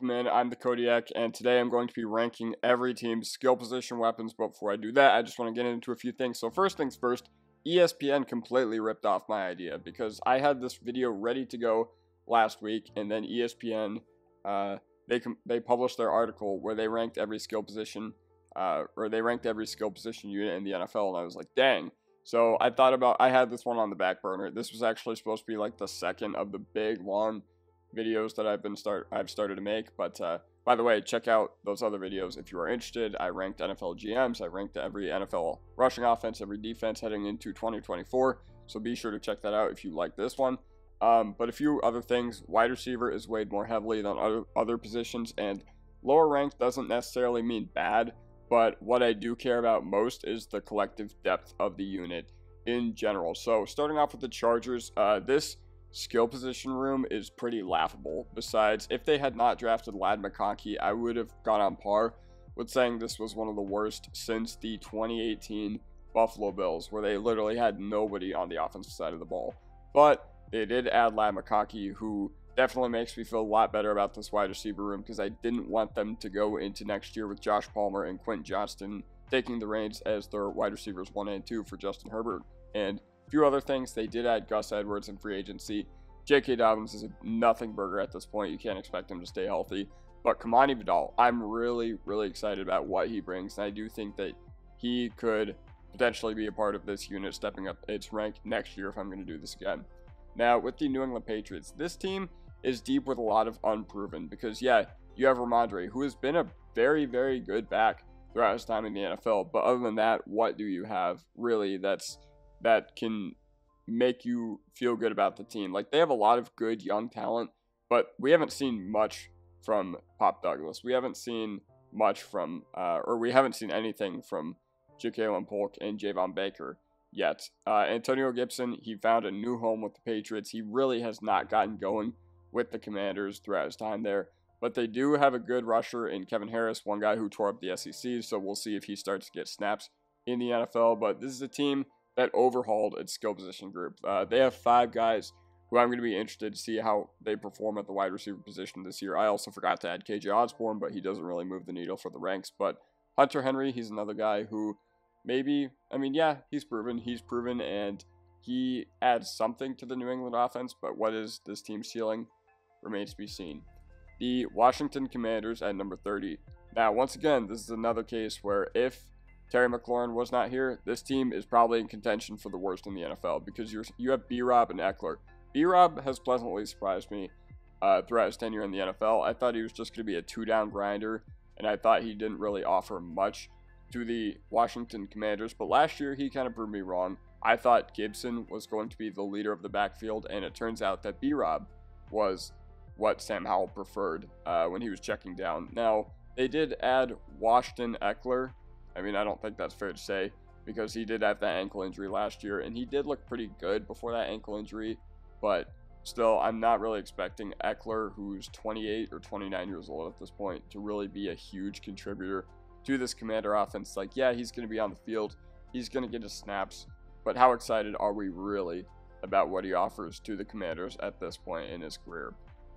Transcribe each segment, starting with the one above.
welcome in. I'm the Kodiak, and today I'm going to be ranking every team's skill position weapons. But before I do that, I just want to get into a few things. So first things first, ESPN completely ripped off my idea because I had this video ready to go last week, and then ESPN they published their article where they ranked every skill position, or they ranked every skill position unit in the NFL, and I was like, dang. So I had this one on the back burner. This was actually supposed to be like the second of the big long videos that I've started to make. But by the way, check out those other videos if you are interested. I ranked NFL GMs. I ranked every NFL rushing offense, every defense heading into 2024. So be sure to check that out if you like this one. But a few other things. Wide receiver is weighed more heavily than other positions, and lower ranked doesn't necessarily mean bad. But what I do care about most is the collective depth of the unit in general. So starting off with the Chargers, this skill position room is pretty laughable. Besides, if they had not drafted Ladd McConkey, I would have gone on par with saying this was one of the worst since the 2018 Buffalo Bills, where they literally had nobody on the offensive side of the ball. But they did add Ladd McConkey, who definitely makes me feel a lot better about this wide receiver room, because I didn't want them to go into next year with Josh Palmer and Quentin Johnston taking the reins as their wide receivers 1 and 2 for Justin Herbert. And a few other things, they did add Gus Edwards in free agency. J.K. Dobbins is a nothing burger at this point. You can't expect him to stay healthy. But Kamani Vidal, I'm really, really excited about what he brings. And I do think that he could potentially be a part of this unit stepping up its rank next year if I'm going to do this again. Now, with the New England Patriots, this team is deep with a lot of unproven, because yeah, you have Ramondre, who has been a very, very good back throughout his time in the NFL, but other than that, what do you have really that can make you feel good about the team? Like, they have a lot of good young talent, but we haven't seen much from Pop Douglas. We haven't seen much from we haven't seen anything from Ja'Kalen Polk and Javon Baker yet. Antonio Gibson, he found a new home with the Patriots. He really has not gotten going with the Commanders throughout his time there, but they do have a good rusher in Kevin Harris, one guy who tore up the SEC, so we'll see if he starts to get snaps in the NFL. But this is a team that overhauled its skill position group. They have 5 guys who I'm going to be interested to see how they perform at the wide receiver position this year. I also forgot to add KJ Osborne, but he doesn't really move the needle for the ranks. But Hunter Henry, he's another guy who maybe, he's proven, and he adds something to the New England offense, but what is this team's ceiling remains to be seen. The Washington Commanders at number 30. Now, once again, this is another case where if Terry McLaurin was not here, this team is probably in contention for the worst in the NFL, because you have B-Rob and Eckler. B-Rob has pleasantly surprised me throughout his tenure in the NFL. I thought he was just going to be a 2-down grinder, and I thought he didn't really offer much to the Washington Commanders, but last year he kind of proved me wrong. I thought Gibson was going to be the leader of the backfield, and it turns out that B-Rob was what Sam Howell preferred when he was checking down. Now, they did add Washington Eckler. I don't think that's fair to say, because he did have that ankle injury last year, and he did look pretty good before that ankle injury, but still, I'm not really expecting Eckler, who's 28 or 29 years old at this point, to really be a huge contributor to this Commander offense. Like, yeah, he's going to be on the field, he's going to get his snaps, but how excited are we really about what he offers to the Commanders at this point in his career?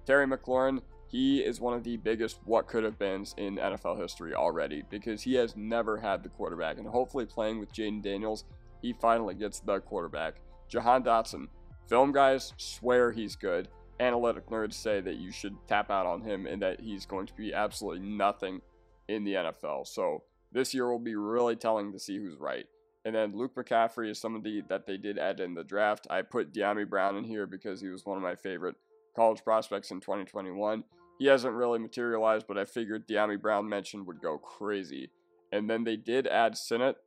Terry McLaurin, he is one of the biggest what could have beens in NFL history already, because he has never had the quarterback, and hopefully playing with Jaden Daniels, he finally gets the quarterback. Jahan Dotson, film guys swear he's good. Analytic nerds say that you should tap out on him and that he's going to be absolutely nothing in the NFL. So this year will be really telling to see who's right. And then Luke McCaffrey is somebody that they did add in the draft. I put De'Ami Brown in here because he was one of my favorite college prospects in 2021. He hasn't really materialized, but I figured De'Ami Brown mention would go crazy. And then they did add Sinnott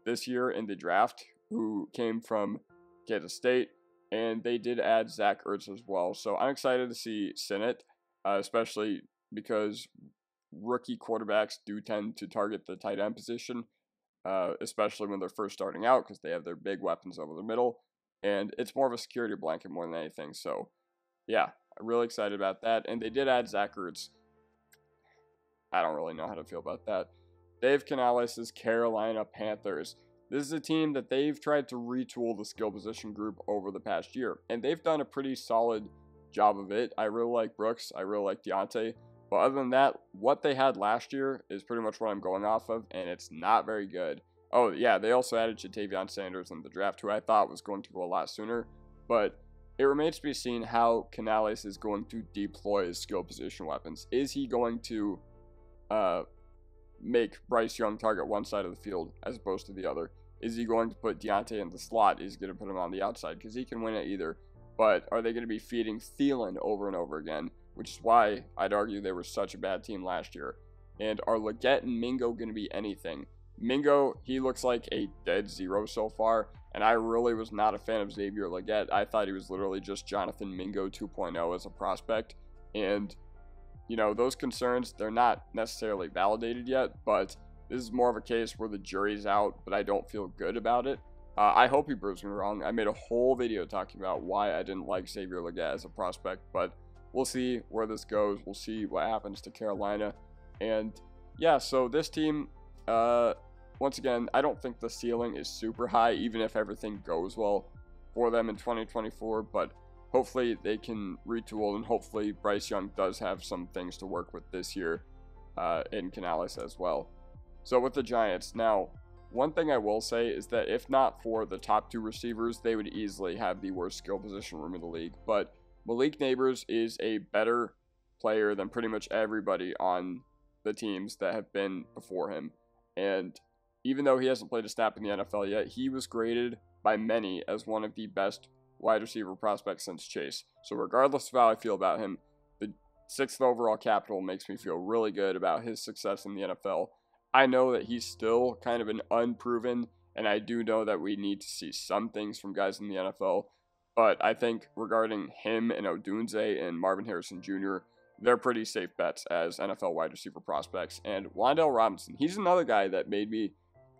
this year in the draft, who came from Kansas State, and they did add Zach Ertz as well. So I'm excited to see Sinnott, especially because rookie quarterbacks do tend to target the tight end position, especially when they're first starting out, because they have their big weapons over the middle, and it's more of a security blanket more than anything. So yeah, I'm really excited about that. And they did add Zach Ertz. I don't really know how to feel about that. Dave Canales' Carolina Panthers. This is a team that they've tried to retool the skill position group over the past year, and they've done a pretty solid job of it. I really like Brooks. I really like Deontay. But other than that, what they had last year is pretty much what I'm going off of, and it's not very good. Oh, yeah, they also added Ja'Tavion Sanders in the draft, who I thought was going to go a lot sooner. But it remains to be seen how Canales is going to deploy his skill position weapons. Is he going to make Bryce Young target one side of the field as opposed to the other? Is he going to put Deontay in the slot? Is he going to put him on the outside? Because he can win at either. But are they going to be feeding Thielen over and over again? Which is why I'd argue they were such a bad team last year. And are Leggett and Mingo going to be anything? Mingo, he looks like a dead zero so far, and I really was not a fan of Xavier Leggett. I thought he was literally just Jonathan Mingo 2.0 as a prospect, and, you know, those concerns, they're not necessarily validated yet, but this is more of a case where the jury's out, but I don't feel good about it. I hope he proves me wrong. I made a whole video talking about why I didn't like Xavier Leggett as a prospect, but we'll see where this goes. We'll see what happens to Carolina, and yeah, so this team, once again, I don't think the ceiling is super high, even if everything goes well for them in 2024, but hopefully they can retool, and hopefully Bryce Young does have some things to work with this year in Canales as well. So with the Giants, now, one thing I will say is that if not for the top two receivers, they would easily have the worst skill position room in the league, but Malik Nabers is a better player than pretty much everybody on the teams that have been before him, and even though he hasn't played a snap in the NFL yet, he was graded by many as one of the best wide receiver prospects since Chase. So regardless of how I feel about him, the 6th overall capital makes me feel really good about his success in the NFL. I know that he's still kind of an unproven, and I do know that we need to see some things from guys in the NFL, but I think regarding him and Odunze and Marvin Harrison Jr., they're pretty safe bets as NFL wide receiver prospects. And Wan'Dale Robinson, he's another guy that made me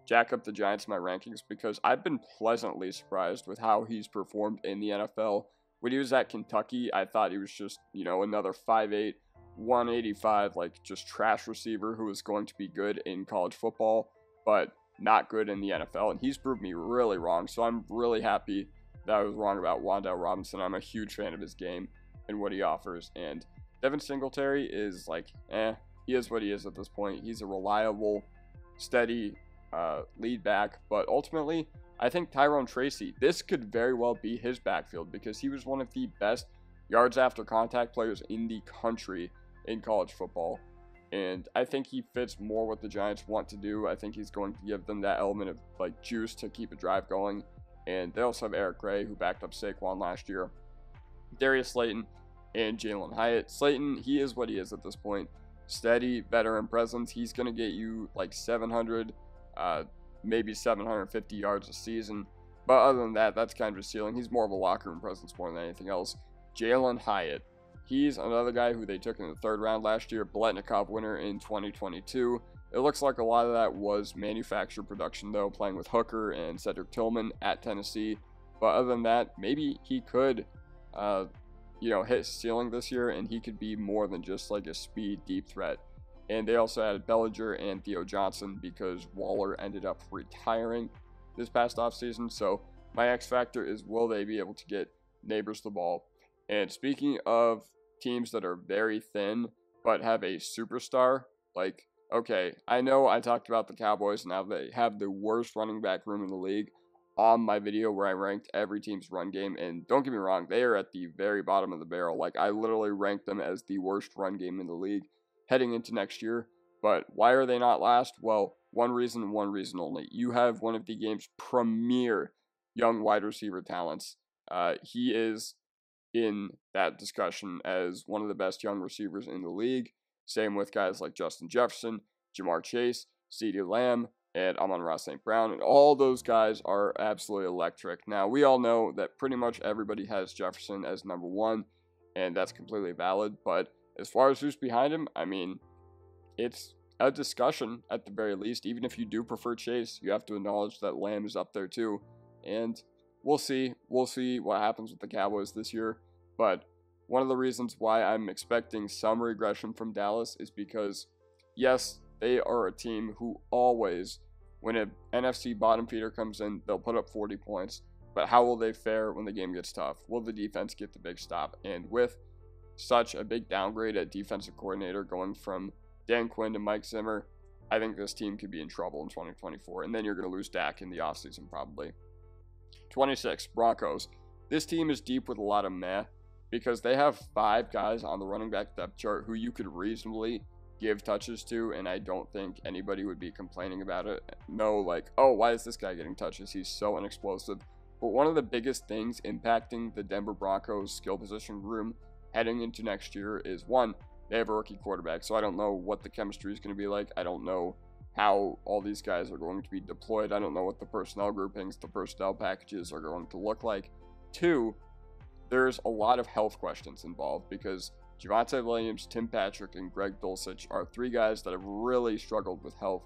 jack up the Giants in my rankings because I've been pleasantly surprised with how he's performed in the NFL. When he was at Kentucky, I thought he was just, you know, another 5'8", 185, like just trash receiver who was going to be good in college football, but not good in the NFL. And he's proved me really wrong. So I'm really happy that I was wrong about Wan'Dale Robinson. I'm a huge fan of his game and what he offers. And Devin Singletary is like, he is what he is at this point. He's a reliable, steady lead back, but ultimately, I think Tyrone Tracy, this could very well be his backfield because he was one of the best yards after contact players in the country in college football, and I think he fits more what the Giants want to do. I think he's going to give them that element of like juice to keep a drive going, and they also have Eric Gray, who backed up Saquon last year, Darius Slayton, and Jalen Hyatt. Slayton, he is what he is at this point. Steady veteran presence. He's going to get you like 700, maybe 750 yards a season. But other than that, that's kind of his ceiling. He's more of a locker room presence more than anything else. Jalen Hyatt. He's another guy who they took in the 3rd round last year. Biletnikoff winner in 2022. It looks like a lot of that was manufactured production, though, playing with Hooker and Cedric Tillman at Tennessee. But other than that, maybe he could, hit his ceiling this year, and he could be more than just like a speed deep threat. And they also added Bellinger and Theo Johnson because Waller ended up retiring this past offseason. So my X factor is, will they be able to get Nabers the ball? And speaking of teams that are very thin but have a superstar, like, okay, I know I talked about the Cowboys and how they have the worst running back room in the league on my video where I ranked every team's run game, and don't get me wrong, they are at the very bottom of the barrel. Like, I literally ranked them as the worst run game in the league heading into next year. But why are they not last? Well, one reason and one reason only. You have one of the game's premier young wide receiver talents. He is in that discussion as one of the best young receivers in the league. Same with guys like Justin Jefferson, Jamar Chase, CeeDee Lamb, and Amon-Ra St. Brown, and all those guys are absolutely electric. Now, we all know that pretty much everybody has Jefferson as number 1, and that's completely valid, but as far as who's behind him, I mean, it's a discussion at the very least. Even if you do prefer Chase, you have to acknowledge that Lamb is up there too, and we'll see. We'll see what happens with the Cowboys this year, but one of the reasons why I'm expecting some regression from Dallas is because, yes, they are a team who always, when an NFC bottom feeder comes in, they'll put up 40 points. But how will they fare when the game gets tough? Will the defense get the big stop? And with such a big downgrade at defensive coordinator, going from Dan Quinn to Mike Zimmer. I think this team could be in trouble in 2024, and then you're going to lose Dak in the offseason probably. 26, Broncos. This team is deep with a lot of meh, because they have 5 guys on the running back depth chart who you could reasonably give touches to, and I don't think anybody would be complaining about it. No, like, oh, why is this guy getting touches? He's so unexplosive. But one of the biggest things impacting the Denver Broncos skill position room heading into next year is, one, they have a rookie quarterback, so I don't know what the chemistry is going to be like. I don't know how all these guys are going to be deployed. I don't know what the personnel groupings, the personnel packages are going to look like. 2, there's a lot of health questions involved because Javonte Williams, Tim Patrick, and Greg Dulcich are 3 guys that have really struggled with health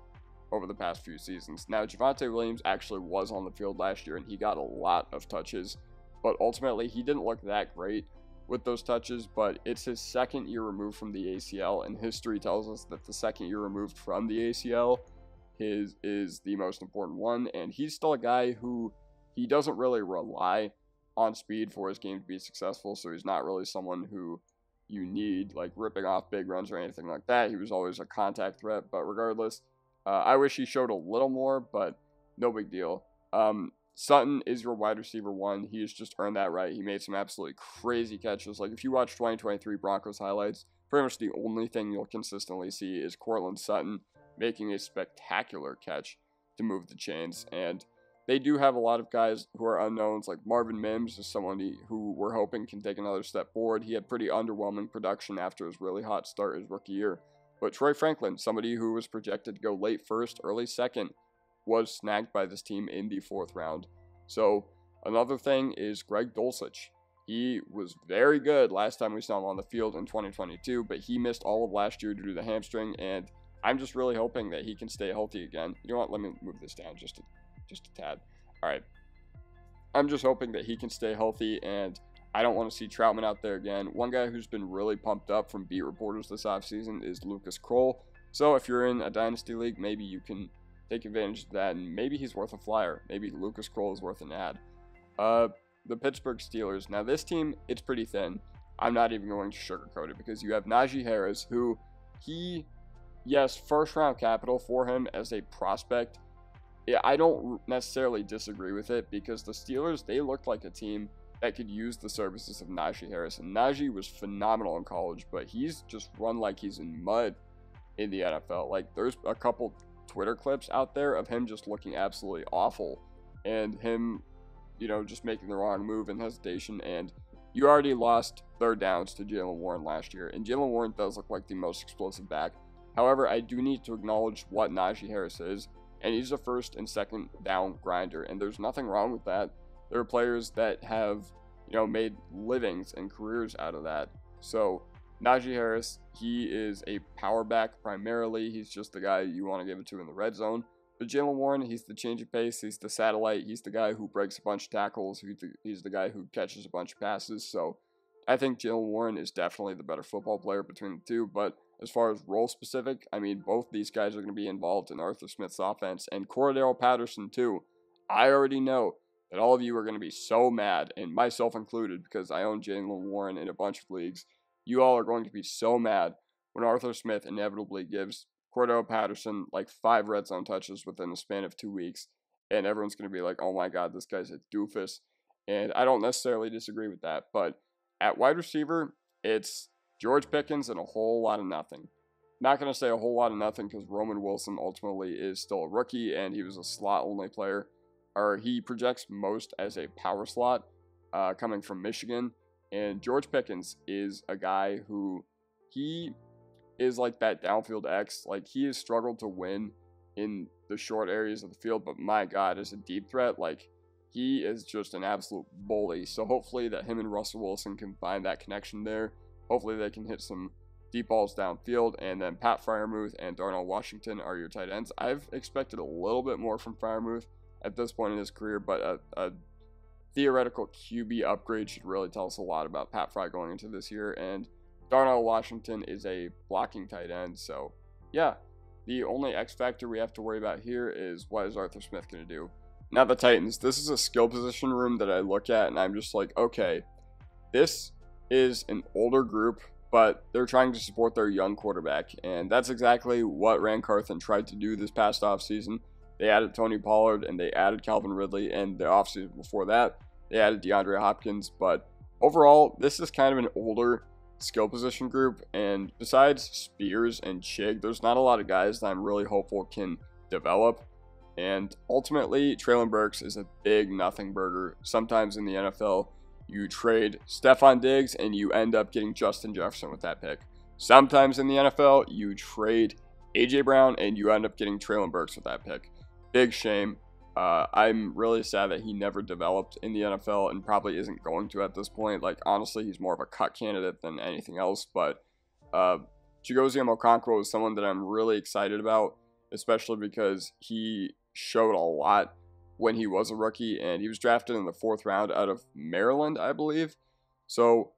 over the past few seasons. Now, Javonte Williams actually was on the field last year, and he got a lot of touches, but ultimately he didn't look that great with those touches, but it's his 2nd year removed from the ACL, and history tells us that the 2nd year removed from the ACL is the most important one, and he's still a guy who he doesn't really rely on speed for his game to be successful, so he's not really someone who you need like ripping off big runs or anything like that. He was always a contact threat, but regardless, I wish he showed a little more, but no big deal. Sutton is your wide receiver 1. He has just earned that right. He made some absolutely crazy catches. Like, if you watch 2023 Broncos highlights, pretty much the only thing you'll consistently see is Courtland Sutton making a spectacular catch to move the chains. And they do have a lot of guys who are unknowns, like Marvin Mims is someone who we're hoping can take another step forward. He had pretty underwhelming production after his really hot start his rookie year. But Troy Franklin, somebody who was projected to go late 1st, early 2nd, was snagged by this team in the 4th round. So another thing is Greg Dulcich. He was very good last time we saw him on the field in 2022, but he missed all of last year due to the hamstring, and I'm just really hoping that he can stay healthy again. You know what? Let me move this down just a tad. All right. I'm just hoping that he can stay healthy, and I don't want to see Troutman out there again. One guy who's been really pumped up from beat reporters this offseason is Lucas Kroll. So if you're in a dynasty league, maybe you can take advantage of that, and maybe he's worth a flyer. Maybe Lucas Kroll is worth an ad. The Pittsburgh Steelers. Now, this team, it's pretty thin. I'm not even going to sugarcoat it because you have Najee Harris, who yes, 1st-round capital for him as a prospect. I don't necessarily disagree with it because the Steelers, they looked like a team that could use the services of Najee Harris. And Najee was phenomenal in college, but he's just run like he's in mud in the NFL. Like, there's a couple Twitter clips out there of him just looking absolutely awful and him, just making the wrong move and hesitation. And you already lost 3rd downs to Jaylen Warren last year, and Jaylen Warren does look like the most explosive back. However, I do need to acknowledge what Najee Harris is, and he's a 1st and 2nd down grinder, and there's nothing wrong with that. There are players that have, made livings and careers out of that. So Najee Harris, he is a power back primarily. He's just the guy you want to give it to in the red zone. But Jaylen Warren, he's the change of pace. He's the satellite. He's the guy who breaks a bunch of tackles. He's the guy who catches a bunch of passes. So I think Jaylen Warren is definitely the better football player between the two. But as far as role specific, I mean, both these guys are going to be involved in Arthur Smith's offense. And Cordell Patterson, too. I already know that all of you are going to be so mad, and myself included, because I own Jaylen Warren in a bunch of leagues. You all are going to be so mad when Arthur Smith inevitably gives Cordell Patterson like 5 red zone touches within the span of 2 weeks, and everyone's going to be like, oh my god, this guy's a doofus. And I don't necessarily disagree with that, but at wide receiver, it's George Pickens and a whole lot of nothing. Not going to say a whole lot of nothing because Roman Wilson ultimately is still a rookie, and he was a slot-only player. Or he projects most as a power slot coming from Michigan. And George Pickens is a guy who he is like that downfield X. Like, he has struggled to win in the short areas of the field, but my God, as a deep threat, like, he is just an absolute bully. So hopefully that him and Russell Wilson can find that connection there. Hopefully they can hit some deep balls downfield, and then Pat Freiermuth and Darnell Washington are your tight ends. I've expected a little bit more from Freiermuth at this point in his career, but a theoretical QB upgrade should really tell us a lot about Pat Fry going into this year, and Darnell Washington is a blocking tight end. So yeah, the only X factor we have to worry about here is what is Arthur Smith going to do. Now the Titans, this is a skill position room that I look at and I'm just like, okay, this is an older group, but they're trying to support their young quarterback, and that's exactly what Ran Carthon tried to do this past offseason. They added Tony Pollard, and they added Calvin Ridley, and the offseason before that, they added DeAndre Hopkins, but overall, this is kind of an older skill position group, and besides Spears and Chig, there's not a lot of guys that I'm really hopeful can develop, and ultimately, Treylon Burks is a big nothing burger. Sometimes in the NFL, you trade Stephon Diggs and you end up getting Justin Jefferson with that pick. Sometimes in the NFL, you trade A.J. Brown and you end up getting Treylon Burks with that pick. Big shame. I'm really sad that he never developed in the NFL and probably isn't going to at this point. Like, honestly, he's more of a cut candidate than anything else. But Chigoziem Okonkwo is someone that I'm really excited about, especially because he showed a lot when he was a rookie, and he was drafted in the 4th round out of Maryland, I believe. So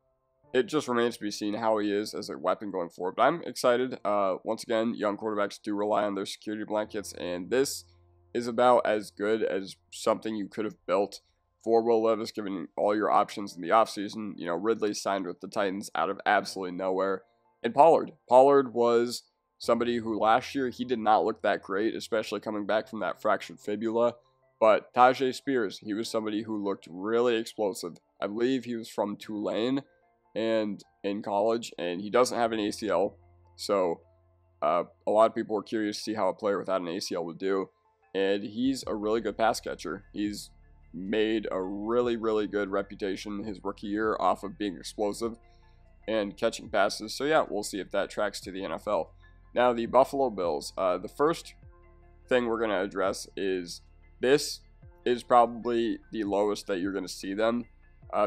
it just remains to be seen how he is as a weapon going forward. But I'm excited. Once again, young quarterbacks do rely on their security blankets, and this is about as good as something you could have built for Will Levis, given all your options in the offseason. You know, Ridley signed with the Titans out of absolutely nowhere. And Pollard was somebody who last year, he did not look that great, especially coming back from that fractured fibula. But Tajay Spears, he was somebody who looked really explosive. I believe he was from Tulane and in college, and he doesn't have an ACL. So a lot of people were curious to see how a player without an ACL would do. And he's a really good pass catcher. He's made a really, really good reputation his rookie year off of being explosive and catching passes. So yeah, we'll see if that tracks to the NFL. Now, the Buffalo Bills. The first thing we're going to address is this is probably the lowest that you're going to see them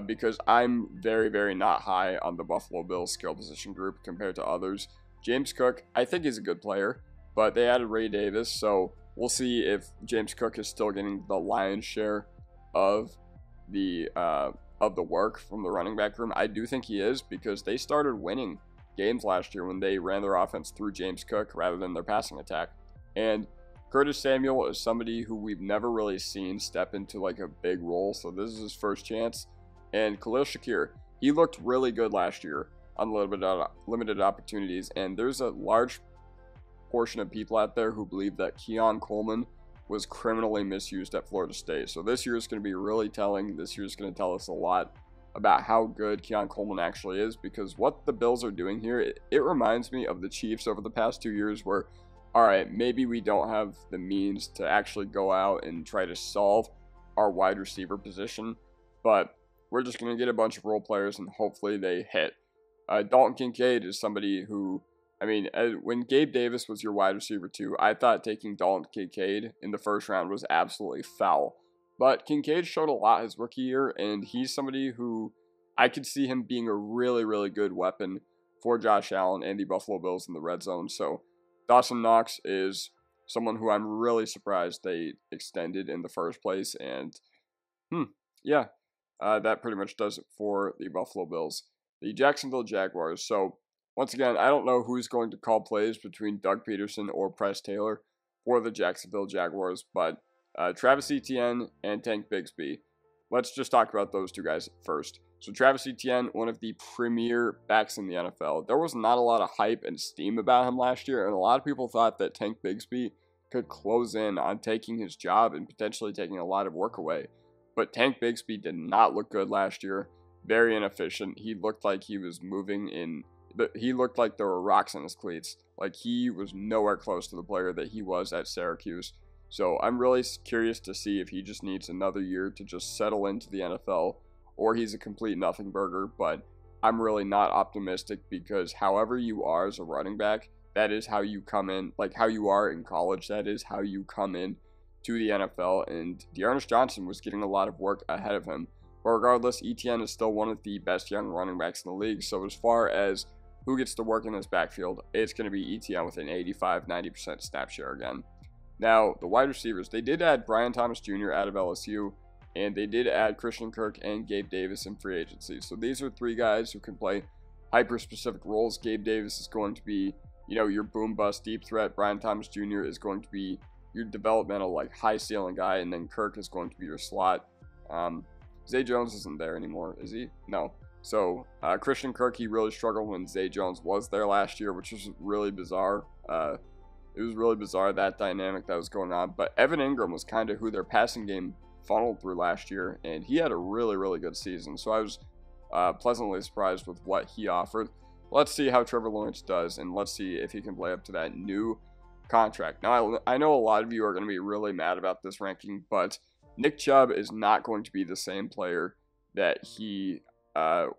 because I'm very, very not high on the Buffalo Bills skill position group compared to others. James Cook, I think he's a good player, but they added Ray Davis, so we'll see if James Cook is still getting the lion's share of the work from the running back room. I do think he is, because they started winning games last year when they ran their offense through James Cook rather than their passing attack. And Curtis Samuel is somebody who we've never really seen step into like a big role, so this is his first chance. And Khalil Shakir, he looked really good last year on limited opportunities, and there's a large portion of people out there who believe that Keon Coleman was criminally misused at Florida State. So this year is going to be really telling. This year is going to tell us a lot about how good Keon Coleman actually is, because what the Bills are doing here, it reminds me of the Chiefs over the past 2 years where, all right, maybe we don't have the means to actually go out and try to solve our wide receiver position, but we're just going to get a bunch of role players and hopefully they hit. Dalton Kincaid is somebody who, I mean, when Gabe Davis was your wide receiver too, I thought taking Dalton Kincaid in the first round was absolutely foul. But Kincaid showed a lot his rookie year, and he's somebody who I could see him being a really, really good weapon for Josh Allen and the Buffalo Bills in the red zone. So Dawson Knox is someone who I'm really surprised they extended in the first place. And, yeah, that pretty much does it for the Buffalo Bills. The Jacksonville Jaguars. So, once again, I don't know who's going to call plays between Doug Peterson or Press Taylor for the Jacksonville Jaguars, but Travis Etienne and Tank Bigsby. Let's just talk about those two guys first. So Travis Etienne, one of the premier backs in the NFL. There was not a lot of hype and steam about him last year, and a lot of people thought that Tank Bigsby could close in on taking his job and potentially taking a lot of work away. But Tank Bigsby did not look good last year. Very inefficient. He looked like he was moving in, but he looked like there were rocks in his cleats. Like, he was nowhere close to the player that he was at Syracuse. So I'm really curious to see if he just needs another year to just settle into the NFL, or he's a complete nothing burger. But I'm really not optimistic, because however you are as a running back, that is how you come in, like how you are in college, that is how you come in to the NFL. And Dearness Johnson was getting a lot of work ahead of him. But regardless, Etienne is still one of the best young running backs in the league. So as far as who gets to work in this backfield, it's going to be Etienne with an 85-90% snap share again. Now, the wide receivers, they did add Brian Thomas Jr. out of LSU, and they did add Christian Kirk and Gabe Davis in free agency. So these are three guys who can play hyper-specific roles. Gabe Davis is going to be, you know, your boom-bust deep threat. Brian Thomas Jr. is going to be your developmental, like, high-ceiling guy, and then Kirk is going to be your slot. Zay Jones isn't there anymore, is he? No. So Christian Kirk, he really struggled when Zay Jones was there last year, which was really bizarre. It was really bizarre, that dynamic that was going on. But Evan Ingram was kind of who their passing game funneled through last year, and he had a really, really good season. So I was pleasantly surprised with what he offered. Let's see how Trevor Lawrence does, and let's see if he can play up to that new contract. Now, I know a lot of you are going to be really mad about this ranking, but Nick Chubb is not going to be the same player that he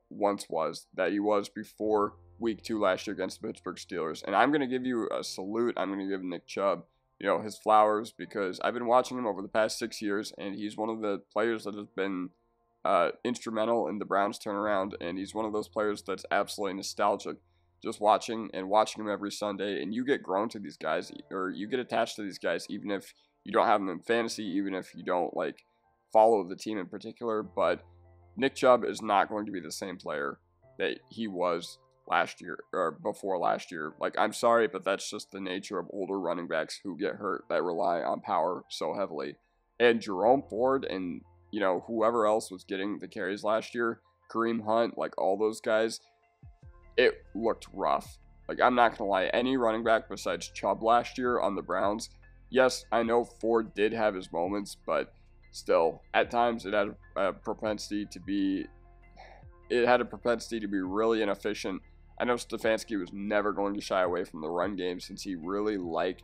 once was, that he was before week 2 last year against the Pittsburgh Steelers. And I'm going to give you a salute. I'm going to give Nick Chubb, his flowers, because I've been watching him over the past 6 years, and he's one of the players that has been instrumental in the Browns turnaround, and he's one of those players that's absolutely nostalgic. Just watching him every Sunday, and you get grown to these guys, or you get attached to these guys, even if you don't have them in fantasy, even if you don't follow the team in particular. But Nick Chubb is not going to be the same player that he was last year or before last year. I'm sorry, but that's just the nature of older running backs who get hurt, that rely on power so heavily. And Jerome Ford and whoever else was getting the carries last year, Kareem Hunt, all those guys, it looked rough. I'm not gonna lie, any running back besides Chubb last year on the Browns, yes, I know Ford did have his moments, but still, at times it had a propensity to be really inefficient. I know Stefanski was never going to shy away from the run game, since he really likes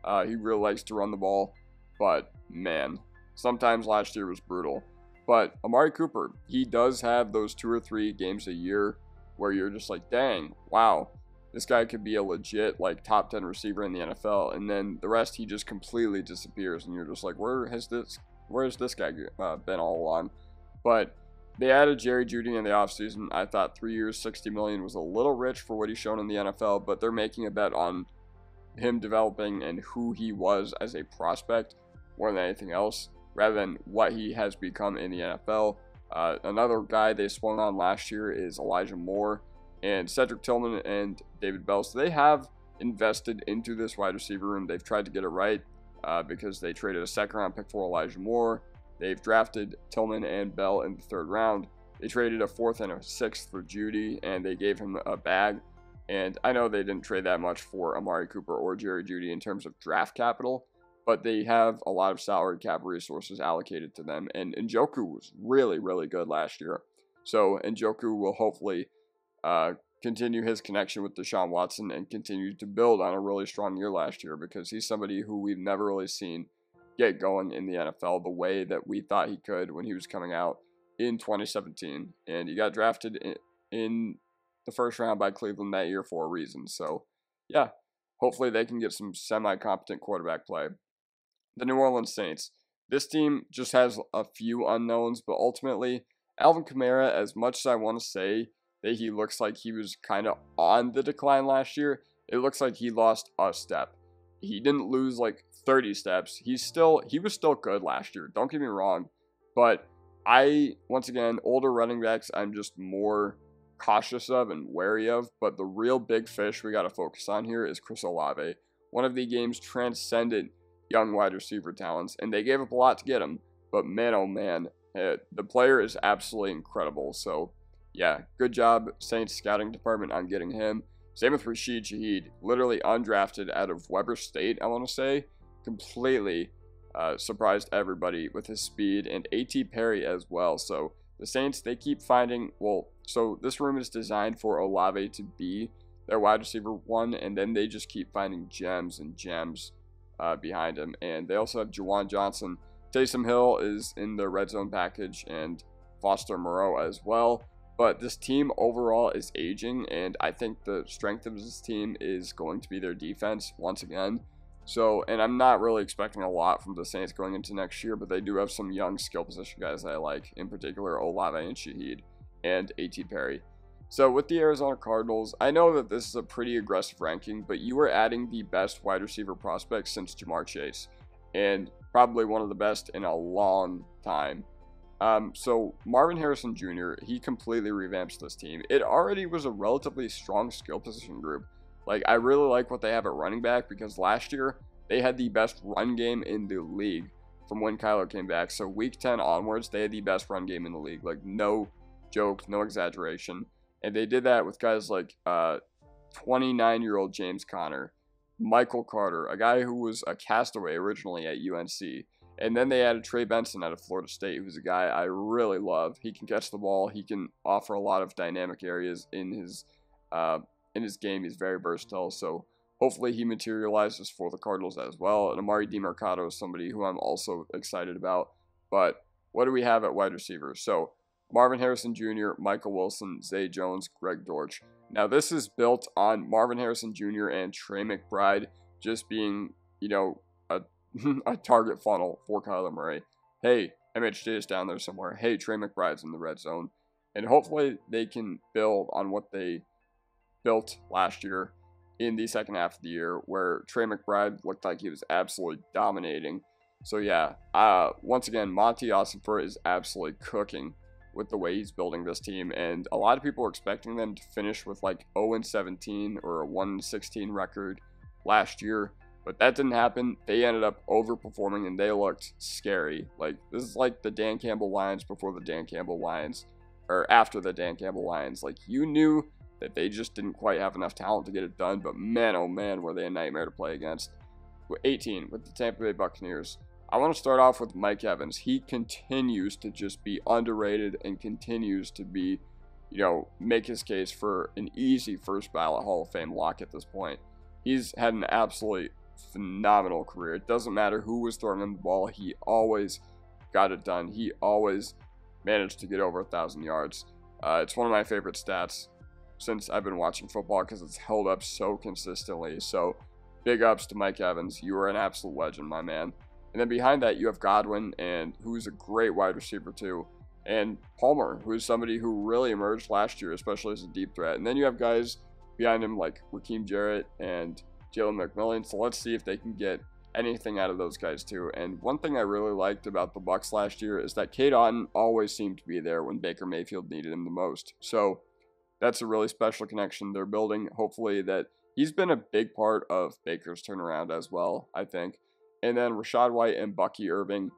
to run the ball. But man, sometimes last year was brutal. But Amari Cooper, he does have those 2 or 3 games a year where you're just dang, wow, this guy could be a legit top 10 receiver in the NFL, and then the rest he just completely disappears, and you're just where has this guy been all along? But they added Jerry Jeudy in the offseason. I thought 3 years, $60 million was a little rich for what he's shown in the NFL, but they're making a bet on him developing and who he was as a prospect more than anything else, rather than what he has become in the NFL. Another guy they swung on last year is Elijah Moore, and Cedric Tillman and David Bell. So they have invested into this wide receiver room. They've tried to get it right because they traded a 2nd round pick for Elijah Moore. They've drafted Tillman and Bell in the 3rd round. They traded a 4th and a 6th for Jeudy, and they gave him a bag. And I know they didn't trade that much for Amari Cooper or Jerry Jeudy in terms of draft capital, but they have a lot of salary cap resources allocated to them. And Njoku was really, really good last year. So Njoku will hopefully continue his connection with Deshaun Watson and continue to build on a really strong year last year, because he's somebody who we've never really seen get going in the NFL the way that we thought he could when he was coming out in 2017. And he got drafted in the 1st round by Cleveland that year for a reason. So, yeah, hopefully they can get some semi-competent quarterback play. The New Orleans Saints. This team just has a few unknowns, but ultimately, Alvin Kamara, as much as I want to say that he looks like he was kind of on the decline last year, it looks like he lost a step. He didn't lose 30 steps. He was still good last year. Don't get me wrong. But once again, older running backs, I'm just more cautious of and wary of. But the real big fish we got to focus on here is Chris Olave. One of the game's transcendent young wide receiver talents, and they gave up a lot to get him. But man, oh man, the player is absolutely incredible. So yeah, good job, Saints scouting department, on getting him. Same with Rashid Shaheed, literally undrafted out of Weber State, I want to say. Completely surprised everybody with his speed, and A.T. Perry as well. So the Saints, they keep finding, so this room is designed for Olave to be their wide receiver 1, and then they just keep finding gems and gems behind him. And they also have Juwan Johnson. Taysom Hill is in the red zone package, and Foster Moreau as well. But this team overall is aging, and I think the strength of this team is going to be their defense once again. So, and I'm not really expecting a lot from the Saints going into next year, but they do have some young skill position guys that I like, in particular Olave and Shaheed and A.T. Perry. So with the Arizona Cardinals, I know that this is a pretty aggressive ranking, but you are adding the best wide receiver prospect since Jamar Chase, and probably one of the best in a long time. So Marvin Harrison Jr., he completely revamps this team. It already was a relatively strong skill position group. I really like what they have at running back, because last year they had the best run game in the league from when Kyler came back. So week 10 onwards, they had the best run game in the league. No joke, no exaggeration. And they did that with guys like 29-year-old James Conner, Michael Carter, a guy who was a castaway originally at UNC. And then they added Trey Benson out of Florida State, who's a guy I really love. He can catch the ball. He can offer a lot of dynamic areas in his game. He's very versatile. So hopefully he materializes for the Cardinals as well. And Amari DiMercato is somebody who I'm also excited about. But what do we have at wide receiver? So Marvin Harrison Jr., Michael Wilson, Zay Jones, Greg Dortch. Now this is built on Marvin Harrison Jr. and Trey McBride just being, a target funnel for Kyler Murray. Hey, MHJ is down there somewhere. Hey, Trey McBride's in the red zone. And hopefully they can build on what they built last year in the second half of the year, where Trey McBride looked like he was absolutely dominating. So yeah, once again, Monty Ossenfort is absolutely cooking with the way he's building this team, and a lot of people are expecting them to finish with like 0-17 or a 1-16 record last year. But that didn't happen. They ended up overperforming, and they looked scary. Like, this is like the Dan Campbell Lions before the Dan Campbell Lions, or after the Dan Campbell Lions. Like, you knew that they just didn't quite have enough talent to get it done, but man, oh man, were they a nightmare to play against. 18, with the Tampa Bay Buccaneers. I want to start off with Mike Evans. He continues to just be underrated and continues to be, make his case for an easy first ballot Hall of Fame lock at this point. He's had an absolutely phenomenal career. It doesn't matter who was throwing him the ball. He always got it done. He always managed to get over 1,000 yards. It's one of my favorite stats since I've been watching football because it's held up so consistently. So big ups to Mike Evans. You are an absolute legend, my man. And then behind that, you have Godwin, and who's a great wide receiver too. And Palmer, who is somebody who really emerged last year, especially as a deep threat. And then you have guys behind him like Raheem Jarrett and Jalen McMillan. So let's see if they can get anything out of those guys too. And one thing I really liked about the Bucs last year is that Cade Otton always seemed to be there when Baker Mayfield needed him the most. So that's a really special connection they're building. Hopefully that he's been a big part of Baker's turnaround as well, I think. And then Rachaad White and Bucky Irving,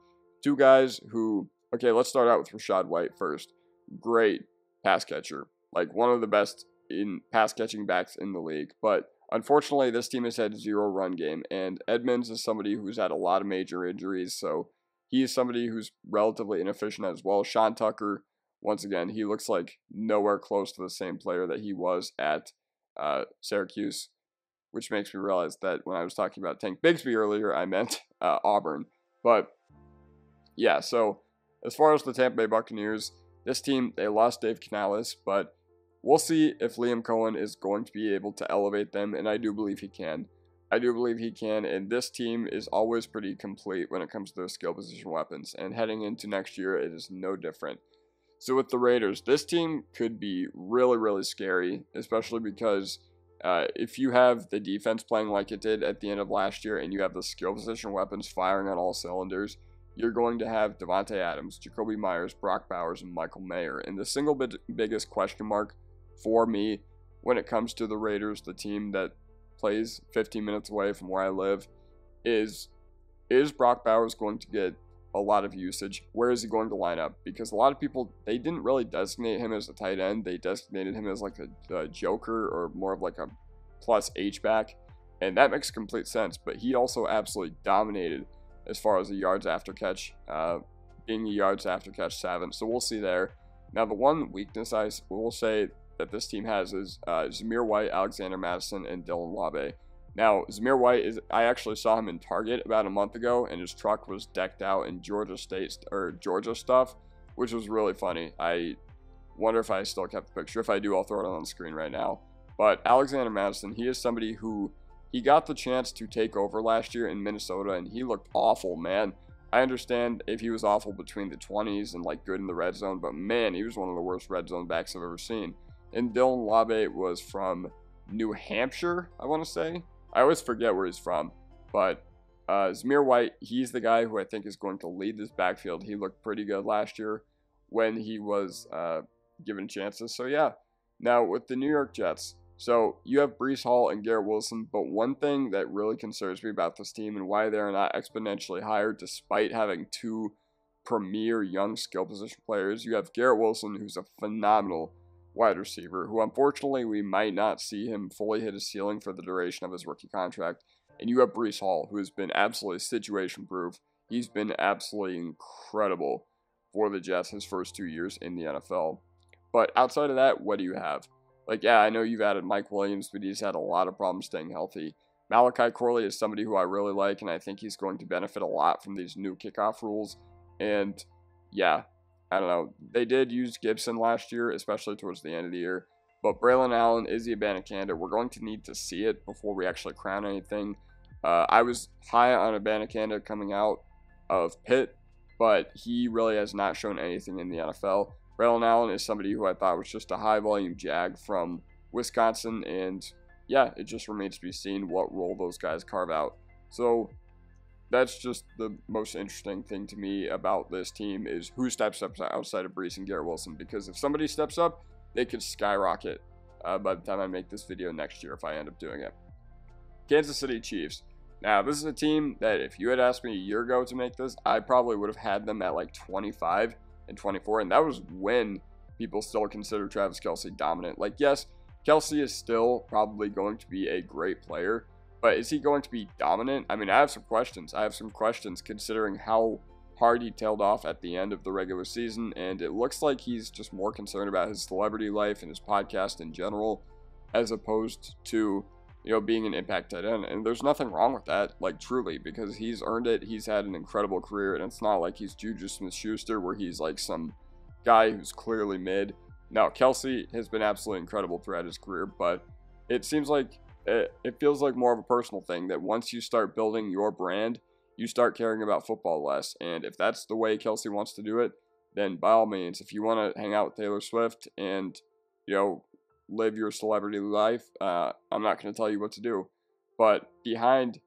two guys who, okay, let's start out with Rachaad White first. Great pass catcher, like one of the best in pass catching backs in the league. But unfortunately, this team has had zero run game, and Edmonds is somebody who's had a lot of major injuries, so he is somebody who's relatively inefficient as well. Sean Tucker, once again, he looks like nowhere close to the same player that he was at Syracuse, which makes me realize that when I was talking about Tank Bigsby earlier, I meant Auburn. But yeah, so as far as the Tampa Bay Buccaneers, this team, they lost Dave Canales, but we'll see if Liam Cohen is going to be able to elevate them, and I do believe he can. And this team is always pretty complete when it comes to their skill position weapons, and heading into next year, it is no different. So with the Raiders, this team could be really, really scary, especially because if you have the defense playing like it did at the end of last year, and you have the skill position weapons firing on all cylinders, you're going to have Devontae Adams, Jacoby Myers, Brock Bowers, and Michael Mayer. And the single biggest question mark for me when it comes to the Raiders, the team that plays 15 minutes away from where I live, is Brock Bowers going to get a lot of usage? Where is he going to line up? Because a lot of people, they didn't really designate him as a tight end. They designated him as like a joker, or more of like a plus H-back. And that makes complete sense. But he also absolutely dominated as far as the yards after catch, being a yards after catch savant. So we'll see there. Now, the one weakness I will say that this team has is Zamir White, Alexander Mattison, and Dylan Labe. Now, Zamir White I actually saw him in Target about a month ago, and his truck was decked out in Georgia stuff, which was really funny. I wonder if I still kept the picture. If I do, I'll throw it on the screen right now. But Alexander Mattison, he is somebody who, he got the chance to take over last year in Minnesota, and he looked awful, man. I understand if he was awful between the 20s and like good in the red zone, but man, he was one of the worst red zone backs I've ever seen. And Dylan Labe was from New Hampshire, I want to say. I always forget where he's from. But Zamir White, he's the guy who I think is going to lead this backfield. He looked pretty good last year when he was given chances. So yeah, now with the New York Jets. So you have Breece Hall and Garrett Wilson, but one thing that really concerns me about this team and why they're not exponentially higher despite having two premier young skill position players. You have Garrett Wilson, who's a phenomenal wide receiver, who unfortunately we might not see him fully hit his ceiling for the duration of his rookie contract. And you have Breece Hall, who has been absolutely situation-proof. He's been absolutely incredible for the Jets his first 2 years in the NFL. But outside of that, what do you have? Like, yeah, I know you've added Mike Williams, but he's had a lot of problems staying healthy. Malachi Corley is somebody who I really like, and I think he's going to benefit a lot from these new kickoff rules. And, yeah, I don't know. They did use Gibson last year, especially towards the end of the year. But Braylon Allen is the Abanikanda. We're going to need to see it before we actually crown anything. I was high on Abanikanda coming out of Pitt, but he really has not shown anything in the NFL. Braylon Allen is somebody who I thought was just a high-volume jag from Wisconsin, and yeah, it just remains to be seen what role those guys carve out. So that's just the most interesting thing to me about this team is who steps up outside of Breece and Garrett Wilson, because if somebody steps up, they could skyrocket by the time I make this video next year if I end up doing it. Kansas City Chiefs. Now, this is a team that if you had asked me a year ago to make this, I probably would have had them at like 25 and 24, and that was when people still consider Travis Kelce dominant. Like, yes, Kelce is still probably going to be a great player, but is he going to be dominant? I mean, I have some questions. I have some questions considering how hard he tailed off at the end of the regular season, and it looks like he's just more concerned about his celebrity life and his podcast in general, as opposed to, you know, being an impact tight end. And there's nothing wrong with that, like, truly, because he's earned it. He's had an incredible career, and it's not like he's Juju Smith-Schuster where he's like some guy who's clearly mid. No, Kelce has been absolutely incredible throughout his career, but it seems like it feels like more of a personal thing that once you start building your brand, you start caring about football less. And if that's the way Kelce wants to do it, then by all means, if you want to hang out with Taylor Swift and, you know, live your celebrity life, I'm not going to tell you what to do. But behind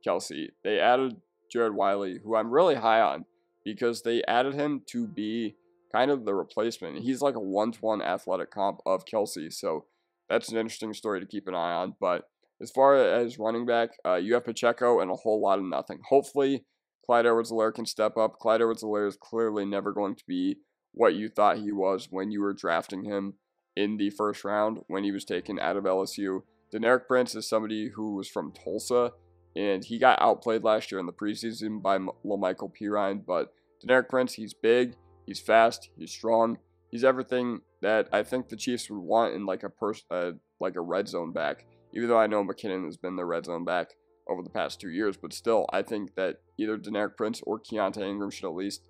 Kelce, they added Jared Wiley, who I'm really high on, because they added him to be kind of the replacement. He's like a 1-to-1 athletic comp of Kelce, so that's an interesting story to keep an eye on. But as far as running back, you have Pacheco and a whole lot of nothing. Hopefully, Clyde Edwards-Helaire can step up. Clyde Edwards-Helaire is clearly never going to be what you thought he was when you were drafting him in the first round when he was taken out of LSU. Deneric Prince is somebody who was from Tulsa, and he got outplayed last year in the preseason by LaMichael Pirine. But Deneric Prince, he's big, he's fast, he's strong, he's everything that I think the Chiefs would want in like a red zone back. Even though I know McKinnon has been the red zone back over the past 2 years, but still, I think that either Deneric Prince or Keontae Ingram should at least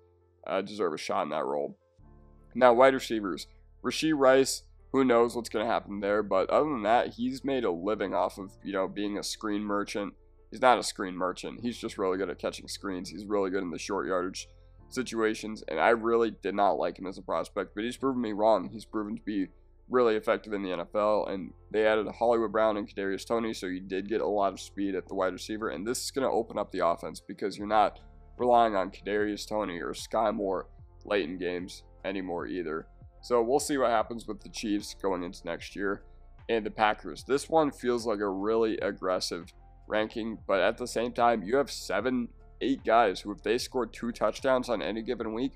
deserve a shot in that role. Now, wide receivers. Rashee Rice, who knows what's going to happen there, but other than that, he's made a living off of, you know, being a screen merchant. He's not a screen merchant. He's just really good at catching screens. He's really good in the short yardage situations, and I really did not like him as a prospect, but he's proven me wrong. He's proven to be really effective in the NFL, and they added Hollywood Brown and Kadarius Toney, so you did get a lot of speed at the wide receiver, and this is going to open up the offense because you're not relying on Kadarius Toney or Sky Moore late in games anymore either. So we'll see what happens with the Chiefs going into next year. And the Packers. This one feels like a really aggressive ranking, but at the same time, you have 7-8 guys who, if they scored 2 touchdowns on any given week,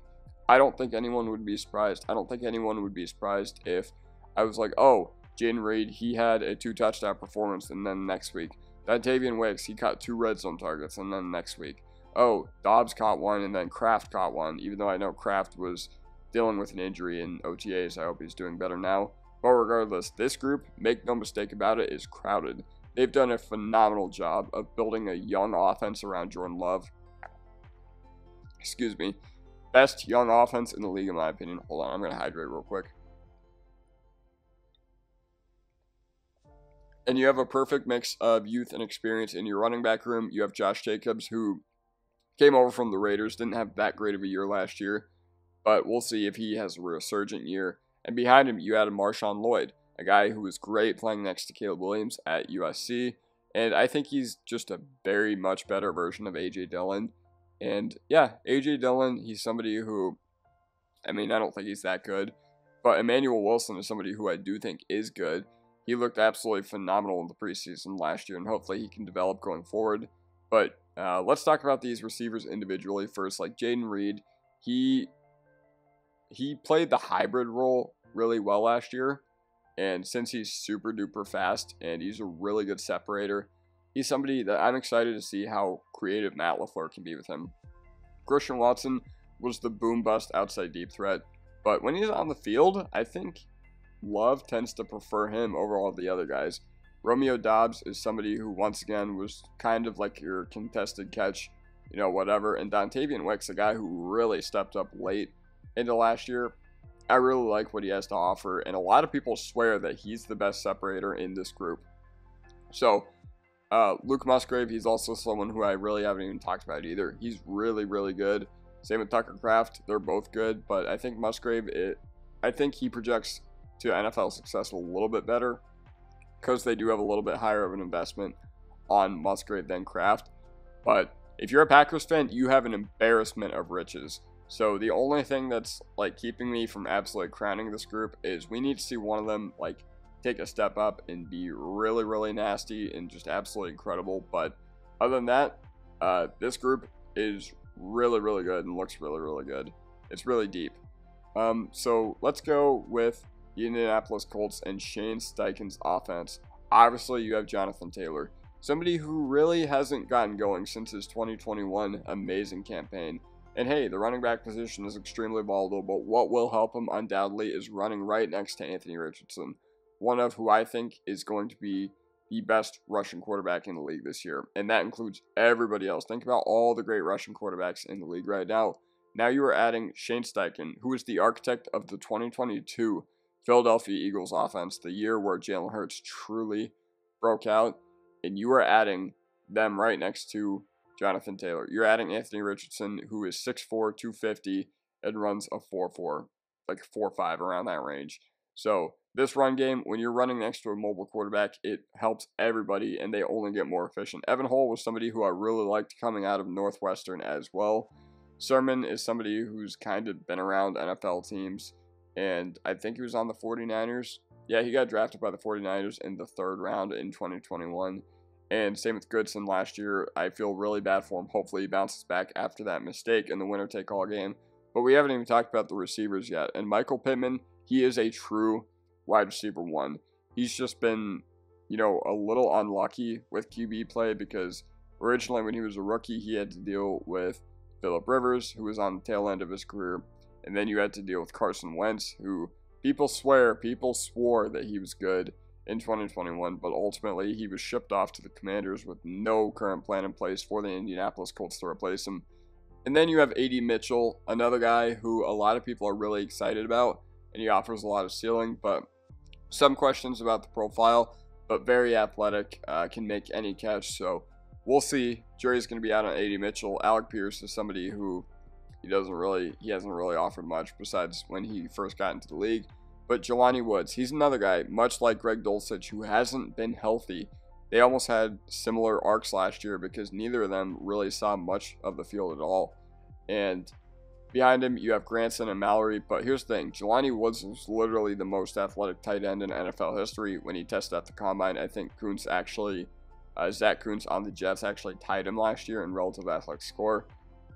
I don't think anyone would be surprised. I don't think anyone would be surprised if I was like, oh, Jaden Reed, he had a 2-touchdown performance, and then next week, Dontavian Wicks, he caught 2 red zone targets, and then next week, oh, Dobbs caught 1, and then Kraft caught 1, even though I know Kraft was dealing with an injury in OTAs. I hope he's doing better now. But regardless, this group, make no mistake about it, is crowded. They've done a phenomenal job of building a young offense around Jordan Love. Excuse me. Best young offense in the league, in my opinion. Hold on, I'm going to hydrate real quick. And you have a perfect mix of youth and experience in your running back room. You have Josh Jacobs, who came over from the Raiders, didn't have that great of a year last year, but we'll see if he has a resurgent year. And behind him, you added Marshawn Lloyd, a guy who was great playing next to Caleb Williams at USC. And I think he's just a very much better version of A.J. Dillon. And yeah, A.J. Dillon, he's somebody who, I mean, I don't think he's that good. But Emmanuel Wilson is somebody who I do think is good. He looked absolutely phenomenal in the preseason last year, and hopefully he can develop going forward. But let's talk about these receivers individually first. Like Jaden Reed, he played the hybrid role really well last year, and since he's super duper fast and he's a really good separator, he's somebody that I'm excited to see how creative Matt LaFleur can be with him. Christian Watson was the boom bust outside deep threat, but when he's on the field, I think Love tends to prefer him over all the other guys. Romeo Doubs is somebody who, once again, was kind of like your contested catch, whatever. And Dontavian Wicks, a guy who really stepped up late into last year. I really like what he has to offer, and a lot of people swear that he's the best separator in this group. So, Luke Musgrave, he's also someone who I really haven't even talked about either. He's really, really good. Same with Tucker Kraft. They're both good, but I think Musgrave, I think he projects to NFL success a little bit better because they do have a little bit higher of an investment on Musgrave than Kraft. But if you're a Packers fan, you have an embarrassment of riches. So the only thing that's keeping me from absolutely crowning this group is we need to see one of them take a step up and be really, really nasty and just absolutely incredible. But other than that, this group is really, really good and looks really, really good. It's really deep. So let's go with the Indianapolis Colts and Shane Steichen's offense. Obviously, you have Jonathan Taylor, somebody who really hasn't gotten going since his 2021 amazing campaign. And hey, the running back position is extremely volatile, but what will help him undoubtedly is running right next to Anthony Richardson, one of who I think is going to be the best rushing quarterback in the league this year. And that includes everybody else. Think about all the great rushing quarterbacks in the league right now. Now you are adding Shane Steichen, who is the architect of the 2022 Philadelphia Eagles offense, the year where Jalen Hurts truly broke out. And you are adding them right next to Jonathan Taylor. You're adding Anthony Richardson, who is 6'4", 250, and runs a 4.4, 4.5 around that range. So this run game, when you're running next to a mobile quarterback, it helps everybody, and they only get more efficient. Evan Hull was somebody who I really liked coming out of Northwestern as well. Sermon is somebody who's kind of been around NFL teams, and I think he was on the 49ers. Yeah, he got drafted by the 49ers in the 3rd round in 2021. And same with Goodson last year. I feel really bad for him. Hopefully he bounces back after that mistake in the winner-take-all game. But we haven't even talked about the receivers yet. And Michael Pittman, he is a true wide receiver 1. He's just been, a little unlucky with QB play because originally when he was a rookie, he had to deal with Phillip Rivers, who was on the tail end of his career. And then you had to deal with Carson Wentz, who people swore that he was good in 2021, but ultimately he was shipped off to the Commanders with no current plan in place for the Indianapolis Colts to replace him. And then you have A.D. Mitchell, another guy who a lot of people are really excited about, and he offers a lot of ceiling, but some questions about the profile, but very athletic, can make any catch, so we'll see. Jury's going to be out on A.D. Mitchell. Alec Pierce is somebody who he hasn't really offered much besides when he first got into the league. But Jelani Woods, he's another guy, much like Greg Dulcich, who hasn't been healthy. They almost had similar arcs last year because neither of them really saw much of the field at all. And behind him, you have Granson and Mallory. But here's the thing. Jelani Woods was literally the most athletic tight end in NFL history when he tested at the combine. I think Zach Kuntz on the Jets actually tied him last year in relative athletic score.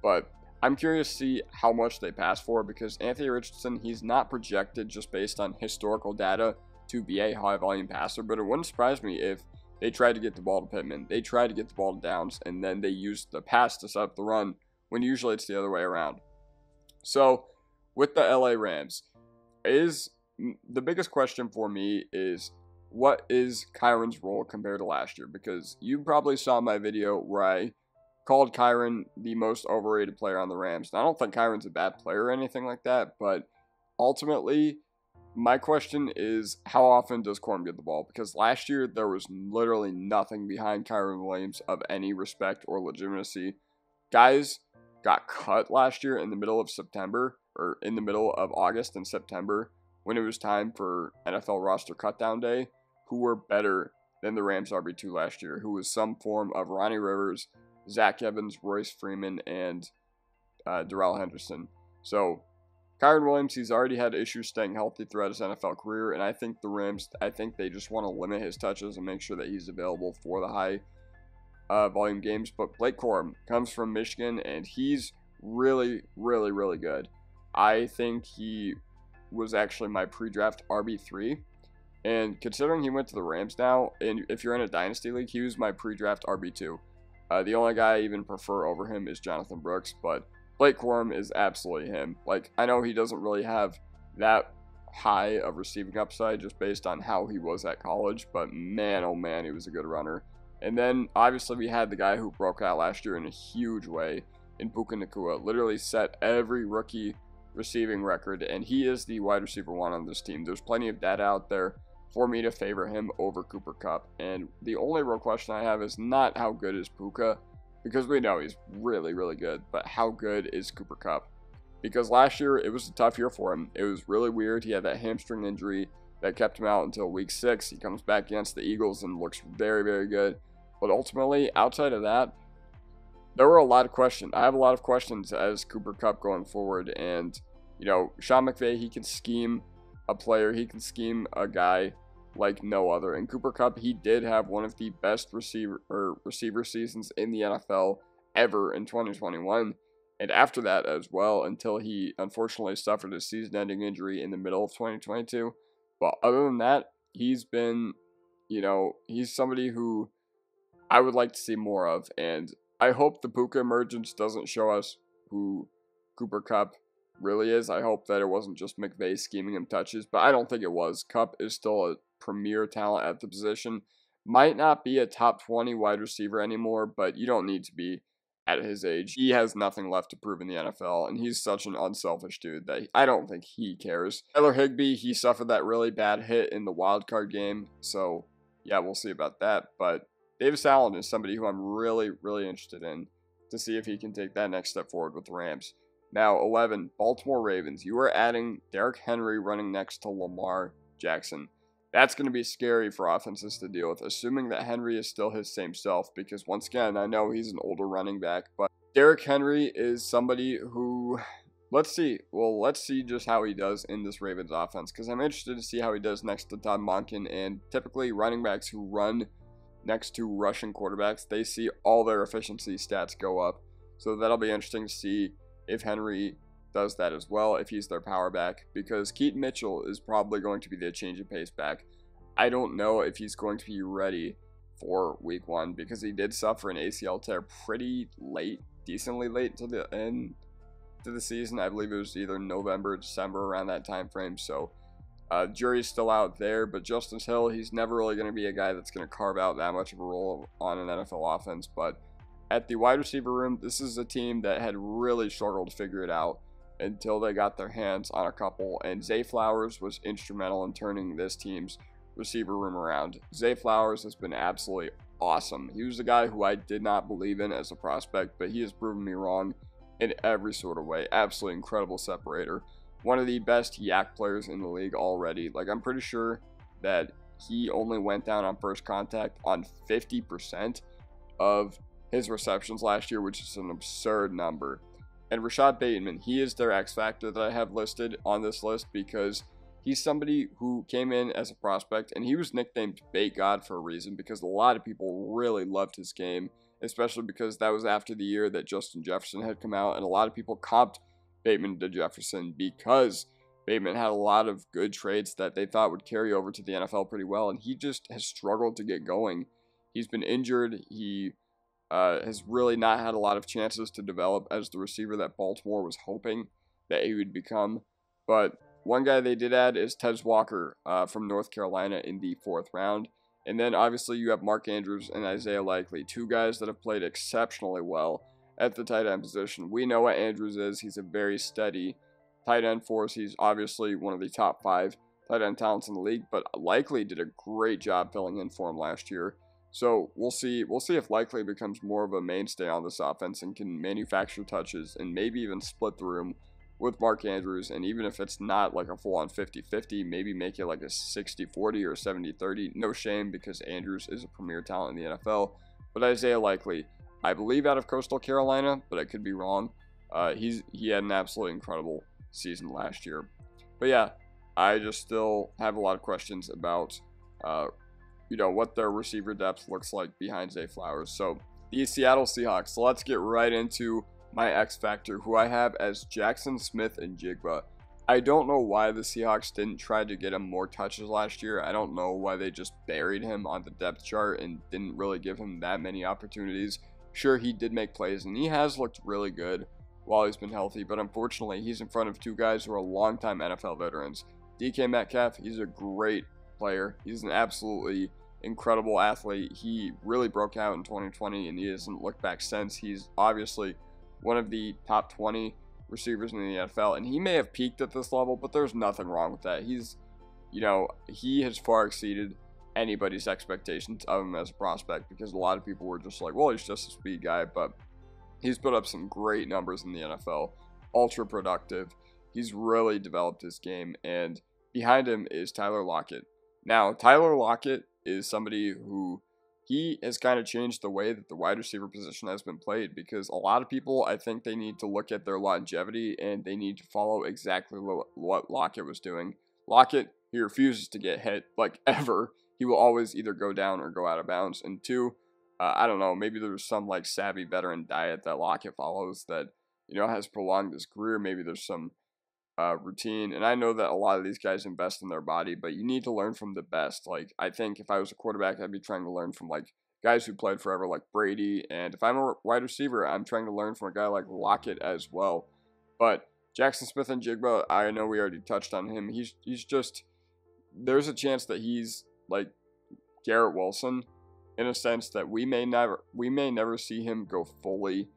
But I'm curious to see how much they pass for because Anthony Richardson, he's not projected just based on historical data to be a high-volume passer, but it wouldn't surprise me if they tried to get the ball to Pittman, they tried to get the ball to Downs, and then they used the pass to set up the run when usually it's the other way around. So with the LA Rams, the biggest question for me is what is Kyren's role compared to last year? Because you probably saw my video where I called Kyren the most overrated player on the Rams. Now, I don't think Kyren's a bad player or anything like that, but ultimately, my question is how often does Corum get the ball? Because last year, there was literally nothing behind Kyren Williams of any respect or legitimacy. Guys got cut last year in the middle of September, or in the middle of August and September, when it was time for NFL roster cutdown day, who were better than the Rams RB2 last year, who was some form of Ronnie Rivers, Zach Evans, Royce Freeman, and Darrell Henderson. So, Kyren Williams, he's already had issues staying healthy throughout his NFL career, and I think the Rams, they just want to limit his touches and make sure that he's available for the high volume games. But Blake Corum comes from Michigan, and he's really, really, really good. I think he was actually my pre-draft RB3. And considering he went to the Rams now, and if you're in a dynasty league, he was my pre-draft RB2. The only guy I even prefer over him is Jonathan Brooks, but Blake Corum is absolutely him. Like, I know he doesn't really have that high of receiving upside just based on how he was at college, but man, oh man, he was a good runner. And then, obviously, we had the guy who broke out last year in a huge way in Puka Nacua. Literally set every rookie receiving record, and he is the wide receiver 1 on this team. There's plenty of data out there for me to favor him over Cooper Kupp. And the only real question I have is not how good is Puka, because we know he's really, really good, but how good is Cooper Kupp? Because last year, it was a tough year for him. It was really weird. He had that hamstring injury that kept him out until week 6. He comes back against the Eagles and looks very, very good. But ultimately, outside of that, there were a lot of questions. I have a lot of questions as Cooper Kupp going forward. And, you know, Sean McVay, he can scheme a player. He can scheme a guy like no other. And Cooper Kupp, he did have one of the best receiver seasons in the NFL ever in 2021. And after that as well, until he unfortunately suffered a season-ending injury in the middle of 2022. But other than that, he's been, you know, he's somebody who I would like to see more of. And I hope the Puka emergence doesn't show us who Cooper Kupp really is. I hope that it wasn't just McVay scheming him touches, but I don't think it was. Kupp is still a premier talent at the position. Might not be a top 20 wide receiver anymore, but you don't need to be at his age. He has nothing left to prove in the NFL, and he's such an unselfish dude that I don't think he cares. Tyler Higbee, he suffered that really bad hit in the wild card game, so yeah, we'll see about that. But Davis Allen is somebody who I'm really, really interested in to see if he can take that next step forward with the Rams. Now, 11, Baltimore Ravens. You are adding Derrick Henry running next to Lamar Jackson. That's going to be scary for offenses to deal with, assuming that Henry is still his same self, because once again, I know he's an older running back, but Derrick Henry is somebody who, let's see just how he does in this Ravens offense, because I'm interested to see how he does next to Todd Monken, and typically running backs who run next to rushing quarterbacks, they see all their efficiency stats go up, so that'll be interesting to see if Henry does that as well, if he's their power back, because Keaton Mitchell is probably going to be the change of pace back. I don't know if he's going to be ready for week 1, because he did suffer an ACL tear pretty late, decently late to the end of the season. I believe it was either November or December, around that time frame, so jury's still out there. But Justice Hill, he's never really going to be a guy that's going to carve out that much of a role on an NFL offense. But at the wide receiver room, this is a team that had really struggled to figure it out until they got their hands on a couple, and Zay Flowers was instrumental in turning this team's receiver room around. Zay Flowers has been absolutely awesome. He was a guy who I did not believe in as a prospect, but he has proven me wrong in every sort of way. Absolutely incredible separator. One of the best yak players in the league already. Like, I'm pretty sure that he only went down on first contact on 50% of his receptions last year, which is an absurd number. And Rashad Bateman, he is their X factor that I have listed on this list, because he's somebody who came in as a prospect, and he was nicknamed Bait God for a reason, because a lot of people really loved his game, especially because that was after the year that Justin Jefferson had come out, and a lot of people comped Bateman to Jefferson because Bateman had a lot of good traits that they thought would carry over to the NFL pretty well, and he just has struggled to get going. He's been injured. He has really not had a lot of chances to develop as the receiver that Baltimore was hoping that he would become. But one guy they did add is Tez Walker from North Carolina in the 4th round. And then obviously you have Mark Andrews and Isaiah Likely, 2 guys that have played exceptionally well at the tight end position. We know what Andrews is. He's a very steady tight end force. He's obviously one of the top 5 tight end talents in the league, but Likely did a great job filling in for him last year. So we'll see if Likely becomes more of a mainstay on this offense and can manufacture touches and maybe even split the room with Mark Andrews. And even if it's not like a full-on 50-50, maybe make it like a 60-40 or 70-30. No shame, because Andrews is a premier talent in the NFL. But Isaiah Likely, I believe out of Coastal Carolina, but I could be wrong. He had an absolutely incredible season last year. But yeah, I just still have a lot of questions about what their receiver depth looks like behind Zay Flowers. So the Seattle Seahawks. So let's get right into my X Factor, who I have as Jackson Smith and Jigba. I don't know why the Seahawks didn't try to get him more touches last year. I don't know why they just buried him on the depth chart and didn't really give him that many opportunities. Sure, he did make plays, and he has looked really good while he's been healthy, but unfortunately, he's in front of two guys who are longtime NFL veterans. DK Metcalf, he's a great player. He's an absolutely incredible athlete. He really broke out in 2020, and he hasn't looked back since. He's obviously one of the top 20 receivers in the NFL, and he may have peaked at this level, but there's nothing wrong with that. He has far exceeded anybody's expectations of him as a prospect, because a lot of people were just like, well, he's just a speed guy, but he's put up some great numbers in the NFL, ultra productive. He's really developed his game, and behind him is Tyler Lockett. Now, Tyler Lockett is somebody who he has kind of changed the way that the wide receiver position has been played, because a lot of people, I think they need to look at their longevity and they need to follow exactly what Lockett was doing. Lockett, he refuses to get hit, like, ever. He will always either go down or go out of bounds. And two, I don't know, maybe there's some, like, savvy veteran diet that Lockett follows that, has prolonged his career. Maybe there's some routine, and I know that a lot of these guys invest in their body, but you need to learn from the best. Like, I think if I was a quarterback, I'd be trying to learn from, like, guys who played forever, like Brady, and if I'm a wide receiver, I'm trying to learn from a guy like Lockett as well. But Jackson Smith and Jigba, I know we already touched on him. He's just, there's a chance that he's like Garrett Wilson, in a sense that we may never see him go fully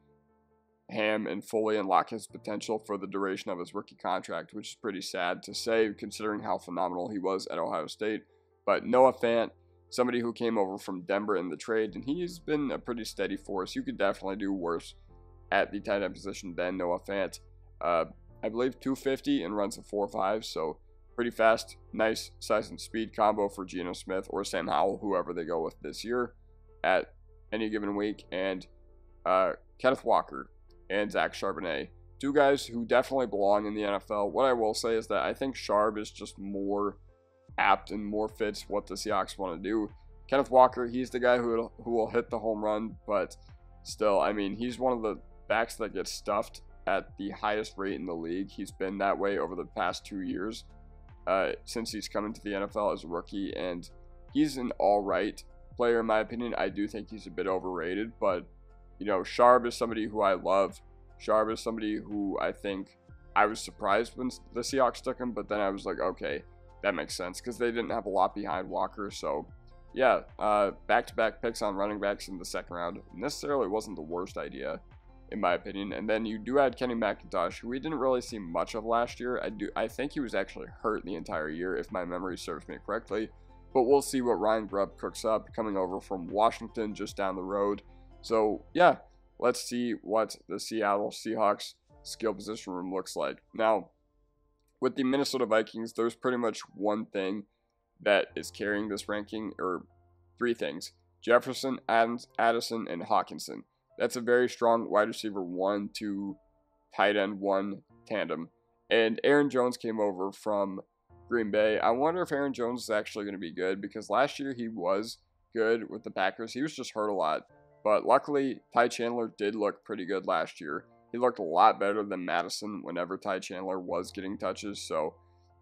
ham and fully unlock his potential for the duration of his rookie contract, which is pretty sad to say considering how phenomenal he was at Ohio State. But Noah Fant, somebody who came over from Denver in the trade, and he's been a pretty steady force. You could definitely do worse at the tight end position than Noah Fant. I believe 250 and runs a 4.5, so pretty fast, nice size and speed combo for Geno Smith or Sam Howell, whoever they go with this year at any given week. And Kenneth Walker and Zach Charbonnet, two guys who definitely belong in the NFL. What I will say is that I think Charb is just more apt and more fits what the Seahawks want to do. Kenneth Walker, he's the guy who will hit the home run, but still, I mean, he's one of the backs that gets stuffed at the highest rate in the league. He's been that way over the past 2 years since he's come into the NFL as a rookie, and he's an all-right player in my opinion. I do think he's a bit overrated, but Charb is somebody who I love. Charb is somebody who I think I was surprised when the Seahawks took him, but then I was like, okay, that makes sense, because they didn't have a lot behind Walker. So yeah, back-to-back picks on running backs in the second round necessarily wasn't the worst idea in my opinion. And then you do add Kenny McIntosh, who we didn't really see much of last year. I think he was actually hurt the entire year, if my memory serves me correctly, but we'll see what Ryan Grubb cooks up coming over from Washington just down the road. So yeah, let's see what the Seattle Seahawks skill position room looks like. Now, with the Minnesota Vikings, there's pretty much one thing that is carrying this ranking, or three things: Jefferson, Adams, Addison, and Hawkinson. That's a very strong wide receiver 1 to tight end 1 tandem. And Aaron Jones came over from Green Bay. I wonder if Aaron Jones is actually going to be good, because last year he was good with the Packers. He was just hurt a lot. But luckily, Ty Chandler did look pretty good last year. He looked a lot better than Madison whenever Ty Chandler was getting touches, so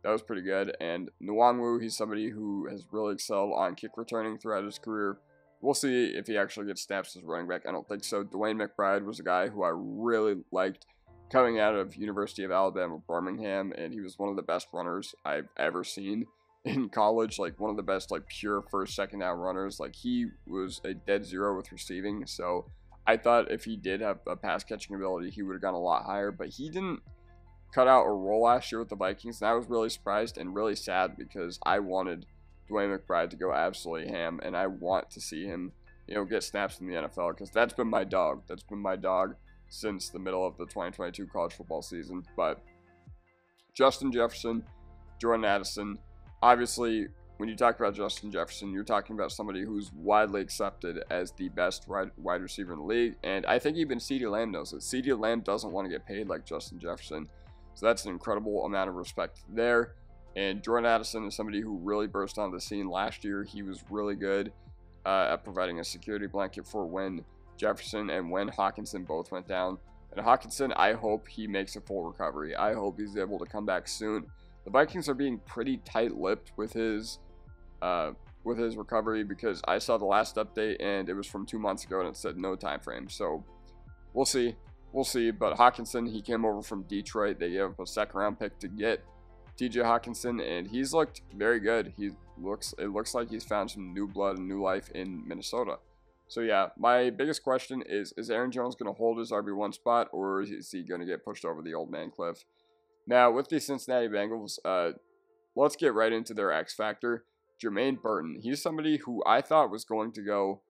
that was pretty good. And Nwangwu, he's somebody who has really excelled on kick returning throughout his career. We'll see if he actually gets snaps as running back. I don't think so. Dwayne McBride was a guy who I really liked coming out of University of Alabama, Birmingham, and he was one of the best runners I've ever seen in college, like one of the best, like, pure first, second down runners. Like, he was a dead zero with receiving, so I thought if he did have a pass catching ability, he would have gone a lot higher, but he didn't cut out a role last year with the Vikings, and I was really surprised and really sad, because I wanted Dwayne McBride to go absolutely ham, and I want to see him, get snaps in the NFL, because that's been my dog. That's been my dog since the middle of the 2022 college football season. But Justin Jefferson, Jordan Addison. Obviously, when you talk about Justin Jefferson, you're talking about somebody who's widely accepted as the best wide receiver in the league, and I think even CeeDee Lamb knows it. CeeDee Lamb doesn't want to get paid like Justin Jefferson, so that's an incredible amount of respect there. And Jordan Addison is somebody who really burst onto the scene last year. He was really good at providing a security blanket for when Jefferson and when Hawkinson both went down. And Hockenson, I hope he makes a full recovery. I hope he's able to come back soon. The Vikings are being pretty tight-lipped with his recovery, because I saw the last update and it was from 2 months ago and it said no time frame. So we'll see. We'll see. But Hockenson, he came over from Detroit. They gave up a second-round pick to get TJ Hockenson, and he's looked very good. It looks like he's found some new blood and new life in Minnesota. So yeah, my biggest question is Aaron Jones going to hold his RB1 spot, or is he going to get pushed over the old man cliff? Now, with the Cincinnati Bengals, let's get right into their X factor. Jermaine Burton. He's somebody who I thought was going to go,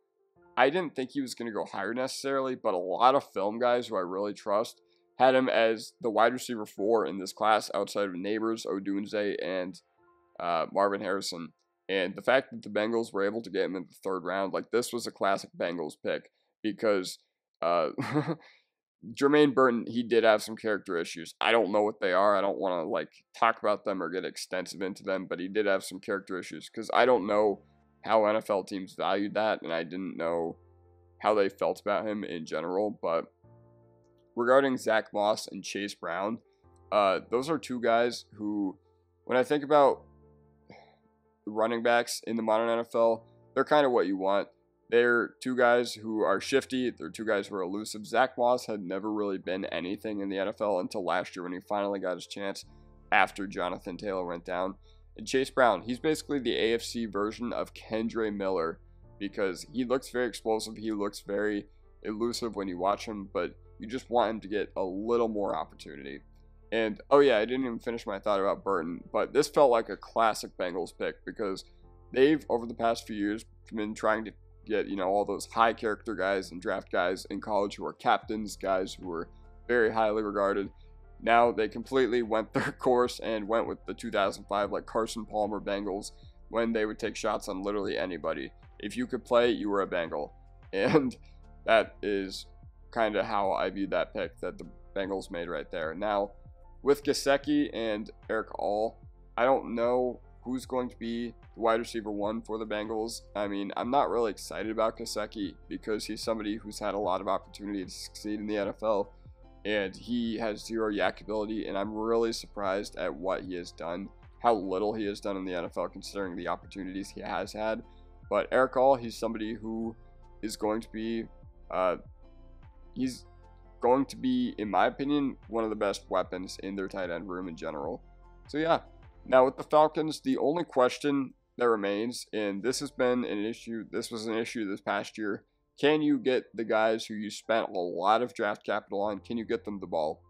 I didn't think he was going to go higher necessarily, but a lot of film guys who I really trust had him as the wide receiver 4 in this class, outside of Neighbors, Odunze, and Marvin Harrison. And the fact that the Bengals were able to get him in the 3rd round, like, this was a classic Bengals pick, because Jermaine Burton, he did have some character issues. I don't know what they are. I don't want to, like, talk about them or get extensive into them, but he did have some character issues, because I don't know how NFL teams valued that, and I didn't know how they felt about him in general. But regarding Zach Moss and Chase Brown, those are two guys who, when I think about running backs in the modern NFL, they're kind of what you want. They're two guys who are shifty. They're two guys who are elusive. Zach Moss had never really been anything in the NFL until last year when he finally got his chance after Jonathan Taylor went down. And Chase Brown, he's basically the AFC version of Kendre Miller, because he looks very explosive. He looks very elusive when you watch him, but you just want him to get a little more opportunity. And, oh yeah, I didn't even finish my thought about Burton, but this felt like a classic Bengals pick, because they've, over the past few years, been trying to get, all those high character guys and draft guys in college who are captains, guys who are very highly regarded. Now they completely went their course and went with the 2005, like, Carson Palmer Bengals, when they would take shots on literally anybody. If you could play, you were a Bengal. And that is kind of how I viewed that pick that the Bengals made right there. Now, with Gesicki and Eric All, I don't know who's going to be the wide receiver 1 for the Bengals. I mean, I'm not really excited about Gesicki, because he's somebody who's had a lot of opportunity to succeed in the NFL, and he has zero yak ability, and I'm really surprised at what he has done, how little he has done in the NFL considering the opportunities he has had. But Eric All, he's somebody who is going to be, in my opinion, one of the best weapons in their tight end room in general. So yeah, now with the Falcons, the only question that remains, and this has been an issue, this was an issue this past year, can you get the guys who you spent a lot of draft capital on, can you get them the ball?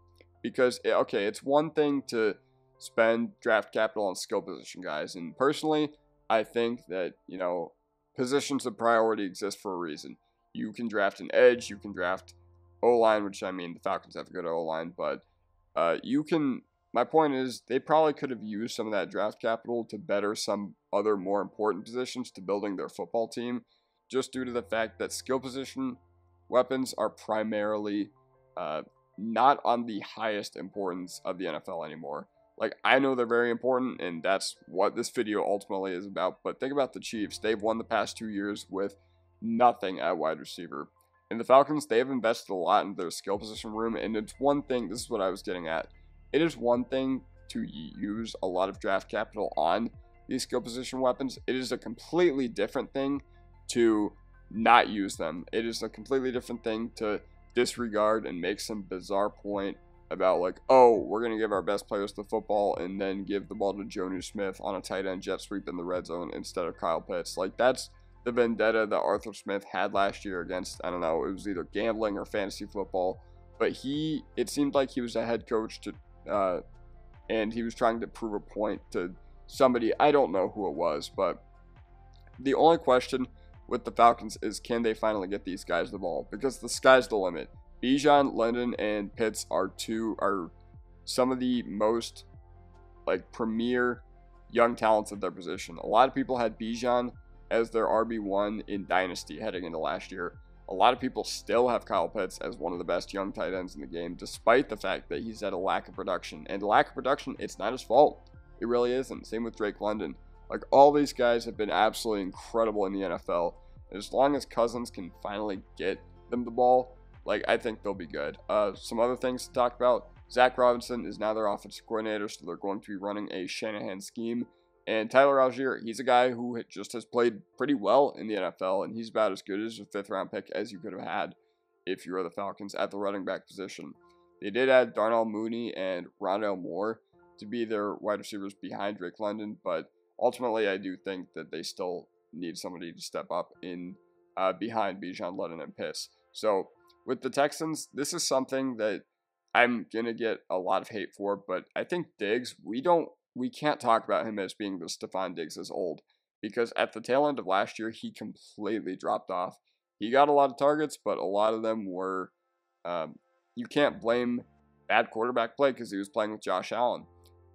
Because, okay, it's one thing to spend draft capital on skill position guys, and personally, I think that, positions of priority exist for a reason. You can draft an edge, you can draft O-line, which, I mean, the Falcons have a good O-line, but my point is, they probably could have used some of that draft capital to better some other more important positions to building their football team, just due to the fact that skill position weapons are primarily not on the highest importance of the NFL anymore. Like, I know they're very important, and that's what this video ultimately is about, but think about the Chiefs. They've won the past 2 years with nothing at wide receiver. And the Falcons, they've invested a lot in their skill position room, and it's one thing, this is what I was getting at, it is one thing to use a lot of draft capital on these skill position weapons. It is a completely different thing to not use them. It is a completely different thing to disregard and make some bizarre point about, like, oh, we're going to give our best players the football and then give the ball to Jonnu Smith on a tight end jet sweep in the red zone instead of Kyle Pitts. Like, that's the vendetta that Arthur Smith had last year against, I don't know, it was either gambling or fantasy football. But it seemed like he was a head coach and he was trying to prove a point to somebody, I don't know who it was, but the only question with the Falcons is, can they finally get these guys the ball? Because the sky's the limit. Bijan, Lennon, and Pitts are some of the most, like, premier young talents at their position. A lot of people had Bijan as their RB1 in Dynasty heading into last year. A lot of people still have Kyle Pitts as one of the best young tight ends in the game, despite the fact that he's had a lack of production. And lack of production, it's not his fault. It really isn't. Same with Drake London. Like, all these guys have been absolutely incredible in the NFL. And as long as Cousins can finally get them the ball, Like, I think they'll be good. Some other things to talk about. Zach Robinson is now their offensive coordinator, so they're going to be running a Shanahan scheme. And Tyler Algier, he's a guy who just has played pretty well in the NFL, and he's about as good as a fifth-round pick as you could have had if you were the Falcons at the running back position. They did add Darnell Mooney and Rondale Moore to be their wide receivers behind Drake London, but ultimately I do think that they still need somebody to step up in behind Bijan, Lennon, and Piss. So with the Texans, this is something that I'm going to get a lot of hate for, but I think Diggs, we can't talk about him as being the Stephon Diggs is old, because at the tail end of last year, he completely dropped off. He got a lot of targets, but a lot of them were, you can't blame bad quarterback play because he was playing with Josh Allen.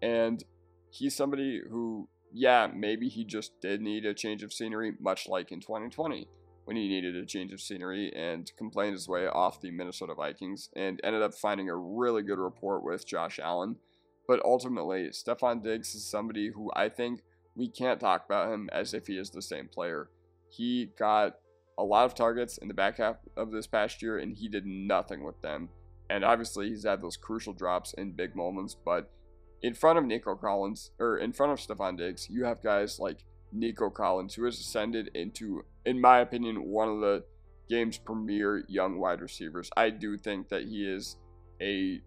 And he's somebody who, yeah, maybe he just did need a change of scenery, much like in 2020, when he needed a change of scenery and complained his way off the Minnesota Vikings and ended up finding a really good rapport with Josh Allen. But ultimately, Stephon Diggs is somebody who I think we can't talk about him as if he is the same player. He got a lot of targets in the back half of this past year, and he did nothing with them. And obviously, he's had those crucial drops in big moments, but in front of Nico Collins, or in front of Stephon Diggs, you have guys like Nico Collins, who has ascended into, in my opinion, one of the game's premier young wide receivers. I do think that he is a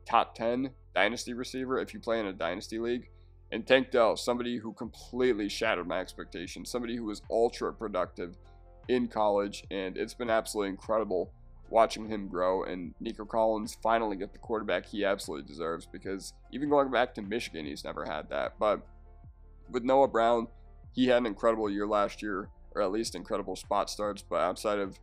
top 10 dynasty receiver if you play in a dynasty league. And Tank Dell, somebody who completely shattered my expectations, somebody who was ultra productive in college, and it's been absolutely incredible watching him grow, and Nico Collins finally get the quarterback he absolutely deserves, because even going back to Michigan, he's never had that. But with Noah Brown, he had an incredible year last year, or at least incredible spot starts, but outside of,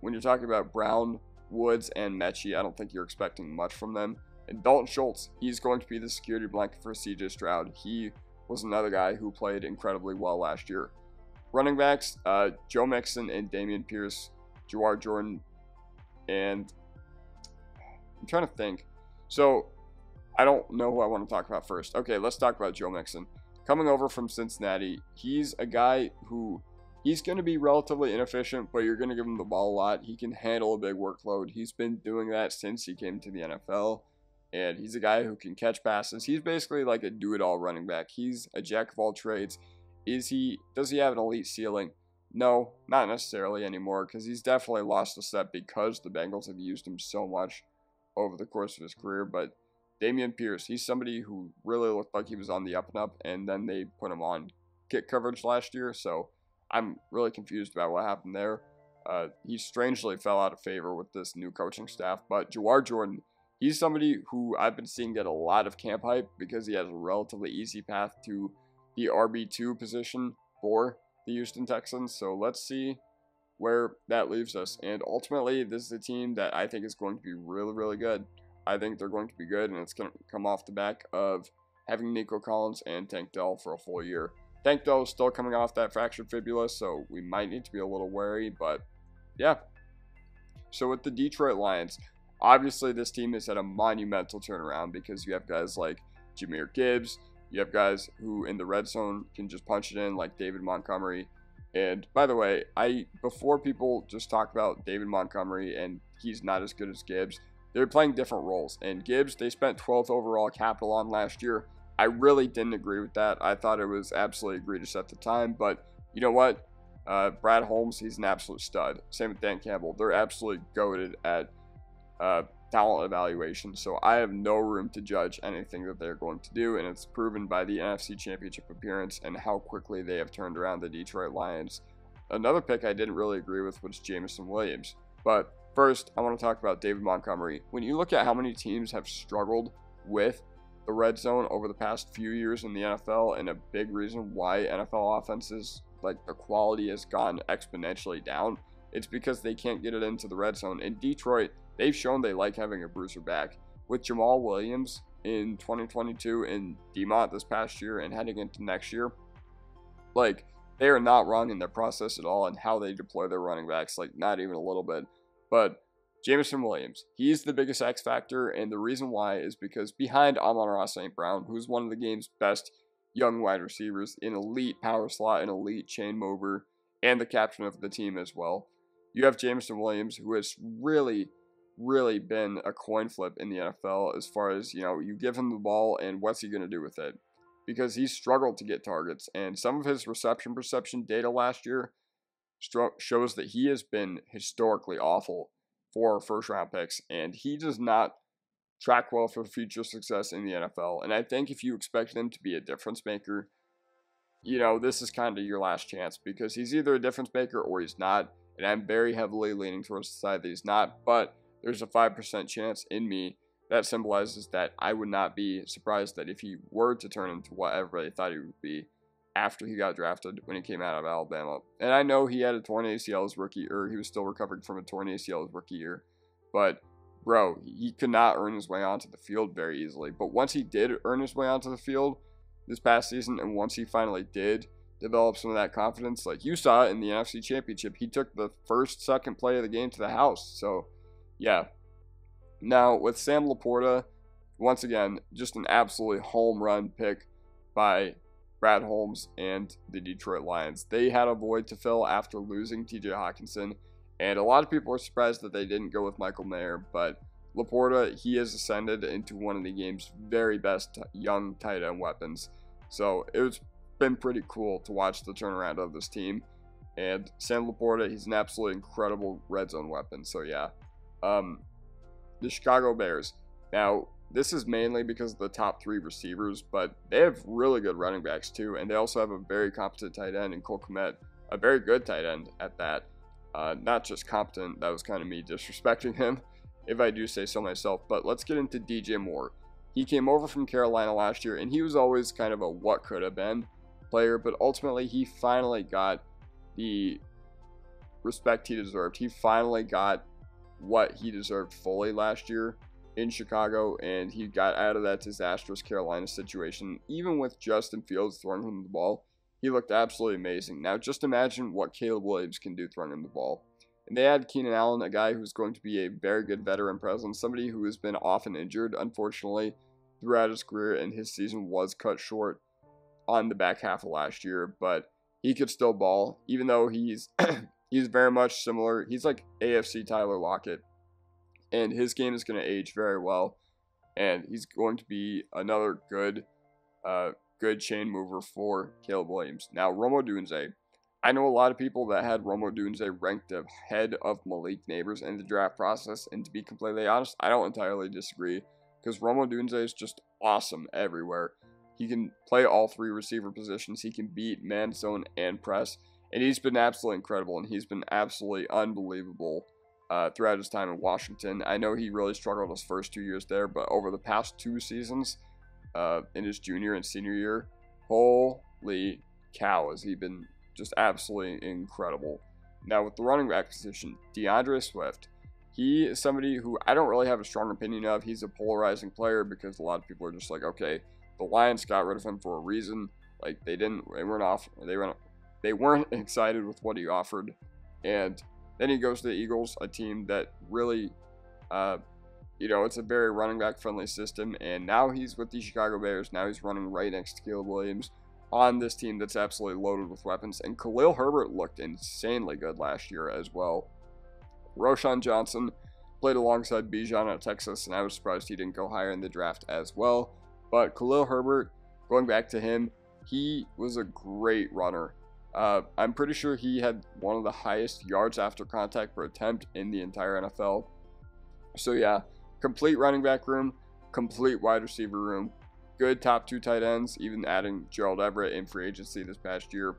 when you're talking about Brown, Woods, and Mechie, I don't think you're expecting much from them. And Dalton Schultz, he's going to be the security blanket for CJ Stroud. He was another guy who played incredibly well last year. Running backs, Joe Mixon and Dameon Pierce, Jawar Jordan, and I'm trying to think. So, I don't know who I want to talk about first. Okay, let's talk about Joe Mixon. Coming over from Cincinnati, he's a guy who, he's going to be relatively inefficient, but you're going to give him the ball a lot. He can handle a big workload. He's been doing that since he came to the NFL, and he's a guy who can catch passes. He's basically like a do-it-all running back. He's a jack of all trades. Does he have an elite ceiling? No, not necessarily anymore, because he's definitely lost a step because the Bengals have used him so much over the course of his career. But Dameon Pierce, he's somebody who really looked like he was on the up and up, and then they put him on kick coverage last year, so I'm really confused about what happened there. He strangely fell out of favor with this new coaching staff, but Jawar Jordan, he's somebody who I've been seeing get a lot of camp hype because he has a relatively easy path to the RB2 position for the Houston Texans. So let's see where that leaves us. And ultimately, this is a team that I think is going to be really, really good. I think they're going to be good, and it's going to come off the back of having Nico Collins and Tank Dell for a full year. Tank Dell is still coming off that fractured fibula, so we might need to be a little wary, but yeah. So with the Detroit Lions, obviously this team has had a monumental turnaround because you have guys like Jahmyr Gibbs, you have guys who in the red zone can just punch it in like David Montgomery. And by the way, before people just talk about David Montgomery and he's not as good as Gibbs, they're playing different roles. And Gibbs, they spent 12th overall capital on last year. I really didn't agree with that. I thought it was absolutely egregious at the time. But you know what? Brad Holmes, he's an absolute stud. Same with Dan Campbell. They're absolutely goated at talent evaluation. So I have no room to judge anything that they're going to do. And it's proven by the NFC Championship appearance and how quickly they have turned around the Detroit Lions. Another pick I didn't really agree with was Jameson Williams. But first, I want to talk about David Montgomery. When you look at how many teams have struggled with the red zone over the past few years in the NFL, and a big reason why NFL offenses, like the quality has gone exponentially down, it's because they can't get it into the red zone. In Detroit, they've shown they like having a bruiser back. With Jamal Williams in 2022 and DeMont this past year and heading into next year, like, they are not wrong in their process at all and how they deploy their running backs, like, not even a little bit. But Jameson Williams, he's the biggest X factor, and the reason why is because behind Amon-Ra St. Brown, who's one of the game's best young wide receivers, an elite power slot, an elite chain mover, and the captain of the team as well, You have Jameson Williams, who has really been a coin flip in the NFL as far as, you give him the ball and what's he going to do with it? Because he struggled to get targets, and some of his reception perception data last year shows that he has been historically awful for first round picks, and he does not track well for future success in the NFL. And I think if you expect him to be a difference maker, this is kind of your last chance, because he's either a difference maker or he's not. And I'm very heavily leaning towards the side that he's not, but there's a 5% chance in me that symbolizes that I would not be surprised that if he were to turn into whatever they thought he would be after he got drafted when he came out of Alabama. And I know he had a torn ACL his rookie, or he was still recovering from a torn ACL his rookie year, but bro, he could not earn his way onto the field very easily. But once he did earn his way onto the field this past season, and once he finally did develop some of that confidence, like you saw in the NFC Championship, he took the second play of the game to the house. So, yeah. Now, with Sam Laporta, once again, just an absolutely home run pick by Brad Holmes and the Detroit Lions. They had a void to fill after losing TJ Hawkinson, and a lot of people are surprised that they didn't go with Michael Mayer, but Laporta, he has ascended into one of the game's very best young tight end weapons. So it's been pretty cool to watch the turnaround of this team. And Sam Laporta, he's an absolutely incredible red zone weapon. So yeah. The Chicago Bears. Now, this is mainly because of the top 3 receivers, but they have really good running backs too, and they also have a very competent tight end in Cole Kmet, a very good tight end at that. Not just competent, that was kind of me disrespecting him, if I do say so myself, but let's get into DJ Moore. He came over from Carolina last year, and he was always kind of a what could have been player, but ultimately he finally got the respect he deserved. He finally got what he deserved fully last year in Chicago, and he got out of that disastrous Carolina situation. Even with Justin Fields throwing him the ball, he looked absolutely amazing. Now, just imagine what Caleb Williams can do throwing him the ball. And they had Keenan Allen, a guy who's going to be a very good veteran presence, somebody who has been often injured, unfortunately, throughout his career, and his season was cut short on the back half of last year, but he could still ball, even though he's very much similar. He's like AFC Tyler Lockett, and his game is going to age very well, and he's going to be another good chain mover for Caleb Williams. Now, Rome Odunze. I know a lot of people that had Rome Odunze ranked ahead of Malik Nabers in the draft process, and to be completely honest, I don't entirely disagree, because Rome Odunze is just awesome everywhere. He can play all 3 receiver positions. He can beat man, zone, and press. And he's been absolutely incredible, and he's been absolutely unbelievable throughout his time in Washington. I know he really struggled his first 2 years there, but over the past 2 seasons, in his junior and senior year, holy cow, has he been just absolutely incredible. Now, with the running back position, DeAndre Swift, he is somebody who I don't really have a strong opinion of. He's a polarizing player because a lot of people are just like, okay, the Lions got rid of him for a reason. Like, they weren't excited with what he offered. And then he goes to the Eagles, a team that really, it's a very running back friendly system. And now he's with the Chicago Bears. Now he's running right next to Caleb Williams on this team that's absolutely loaded with weapons. And Khalil Herbert looked insanely good last year as well. Roshan Johnson played alongside Bijan at Texas, and I was surprised he didn't go higher in the draft as well. But Khalil Herbert, going back to him, he was a great runner. I'm pretty sure he had one of the highest yards after contact per attempt in the entire NFL. So yeah, complete running back room, complete wide receiver room, good top 2 tight ends, even adding Gerald Everett in free agency this past year.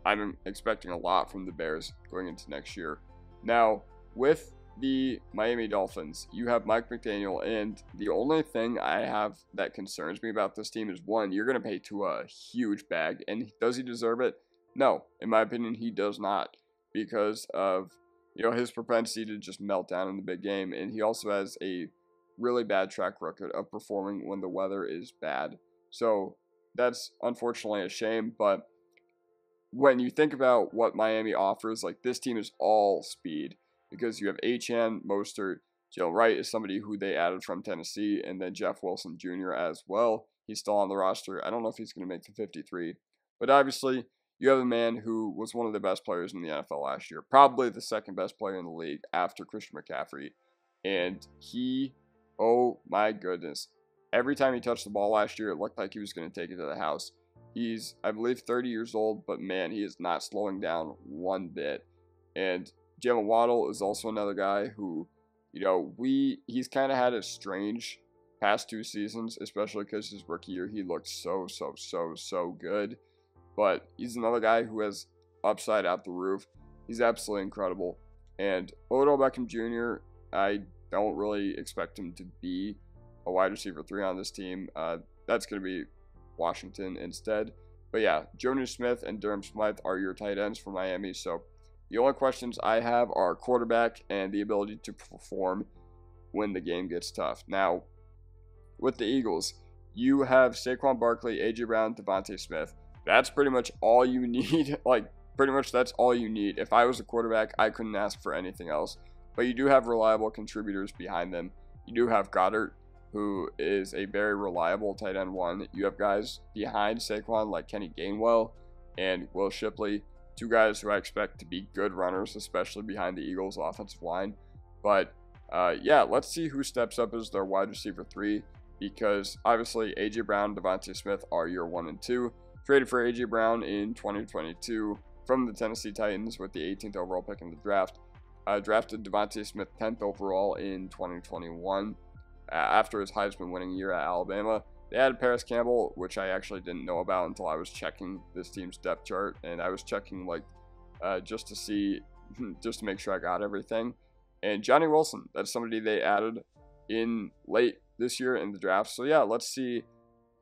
I'm expecting a lot from the Bears going into next year. Now, with the Miami Dolphins, you have Mike McDaniel, and the only thing I have that concerns me about this team is, one, you're going to pay Tua a huge bag, and does he deserve it? No, in my opinion, he does not, because of his propensity to just melt down in the big game, and he also has a really bad track record of performing when the weather is bad. So that's unfortunately a shame, but when you think about what Miami offers, like, this team is all speed, because you have Achane, Mostert, Jalen Wright is somebody who they added from Tennessee, and then Jeff Wilson Jr. as well. He's still on the roster. I don't know if he's going to make the 53, but obviously you have a man who was one of the best players in the NFL last year, probably the second best player in the league after Christian McCaffrey. And he, oh my goodness, every time he touched the ball last year, it looked like he was going to take it to the house. He's, I believe, 30 years old, but man, he is not slowing down one bit. And Jalen Waddle is also another guy who, he's kind of had a strange past 2 seasons, especially because his rookie year, he looked so good. But he's another guy who has upside out the roof. He's absolutely incredible. And Odell Beckham Jr., I don't really expect him to be a wide receiver 3 on this team. That's going to be Washington instead. But yeah, Jonnu Smith and Durham Smythe are your tight ends for Miami. So the only questions I have are quarterback and the ability to perform when the game gets tough. Now, with the Eagles, you have Saquon Barkley, A.J. Brown, Devontae Smith. That's pretty much all you need. Pretty much that's all you need. If I was a quarterback, I couldn't ask for anything else. But you do have reliable contributors behind them. You do have Goddard, who is a very reliable tight end 1. You have guys behind Saquon like Kenny Gainwell and Will Shipley, 2 guys who I expect to be good runners, especially behind the Eagles' offensive line. But yeah, let's see who steps up as their wide receiver 3, because obviously A.J. Brown and Devontae Smith are your 1 and 2. Traded for A.J. Brown in 2022 from the Tennessee Titans with the 18th overall pick in the draft. Drafted Devontae Smith 10th overall in 2021 after his Heisman winning year at Alabama. They added Paris Campbell, which I actually didn't know about until I was checking this team's depth chart, and I was checking just to make sure I got everything. And Johnny Wilson, that's somebody they added in late this year in the draft. So yeah, let's see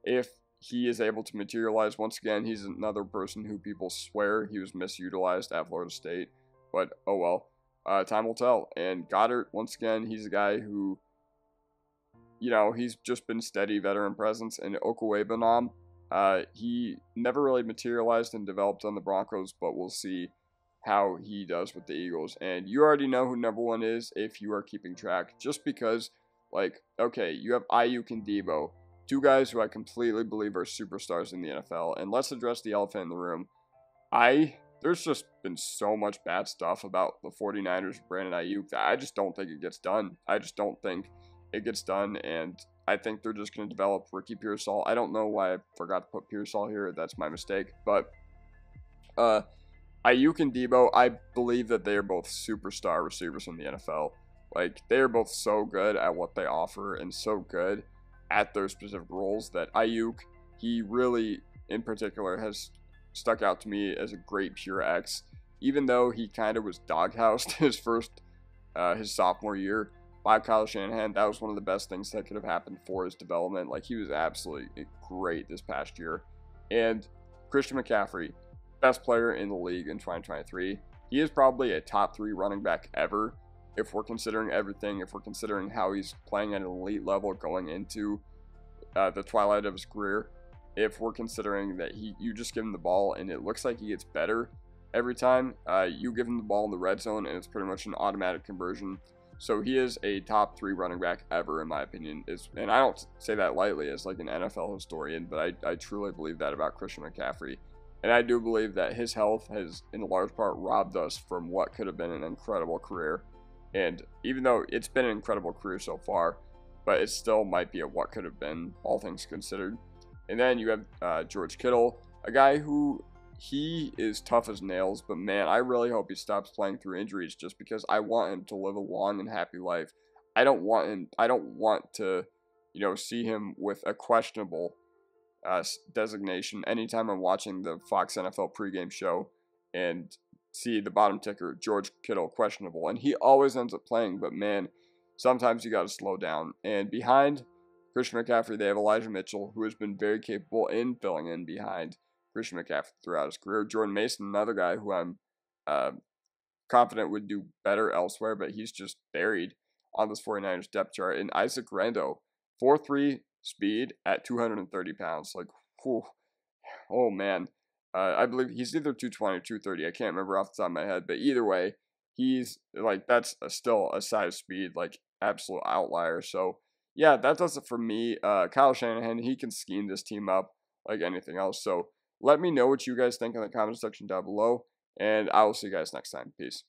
if he is able to materialize. Once again, he's another person who people swear he was misutilized at Florida State, but oh well, time will tell. And Goddard, once again, he's a guy who, he's just been steady veteran presence. And Okwuegbunam, he never really materialized and developed on the Broncos, but we'll see how he does with the Eagles. And you already know who number 1 is if you are keeping track, just because, okay, you have Ayuk and Debo, 2 guys who I completely believe are superstars in the NFL. And let's address the elephant in the room. There's just been so much bad stuff about the 49ers, Brandon Ayuk, that I just don't think it gets done. I just don't think it gets done, and I think they're just going to develop Ricky Pearsall. I don't know why I forgot to put Pearsall here. That's my mistake. But Ayuk and Debo, I believe that they are both superstar receivers in the NFL. They are both so good at what they offer and so good at their specific roles that Ayuk, he really, in particular, has stuck out to me as a great pure X. Even though he kind of was doghoused his sophomore year by Kyle Shanahan, that was one of the best things that could have happened for his development. He was absolutely great this past year. And Christian McCaffrey, best player in the league in 2023. He is probably a top 3 running back ever, if we're considering everything, if we're considering how he's playing at an elite level going into the twilight of his career, if we're considering that you just give him the ball and it looks like he gets better every time, you give him the ball in the red zone and it's pretty much an automatic conversion. So he is a top 3 running back ever, in my opinion. And I don't say that lightly as an NFL historian, but I truly believe that about Christian McCaffrey. And I do believe that his health has, in large part, robbed us from what could have been an incredible career. And even though it's been an incredible career so far, but it still might be a what could have been, all things considered. And then you have George Kittle, a guy who, he is tough as nails, but man, I really hope he stops playing through injuries, just because I want him to live a long and happy life. I don't want to, see him with a questionable designation anytime I'm watching the Fox NFL pregame show and see the bottom ticker, George Kittle, questionable. And he always ends up playing, but man, sometimes you got to slow down. And behind Christian McCaffrey, they have Elijah Mitchell, who has been very capable in filling in behind Christian McCaffrey throughout his career. Jordan Mason, another guy who I'm confident would do better elsewhere, but he's just buried on this 49ers depth chart. And Isaac Rando, 4.3 speed at 230 pounds. Whew. Oh man. I believe he's either 220 or 230. I can't remember off the top of my head, but either way, he's that's still a size speed, absolute outlier. So yeah, that does it for me. Kyle Shanahan, he can scheme this team up like anything else. So Let me know what you guys think in the comment section down below, and I will see you guys next time. Peace.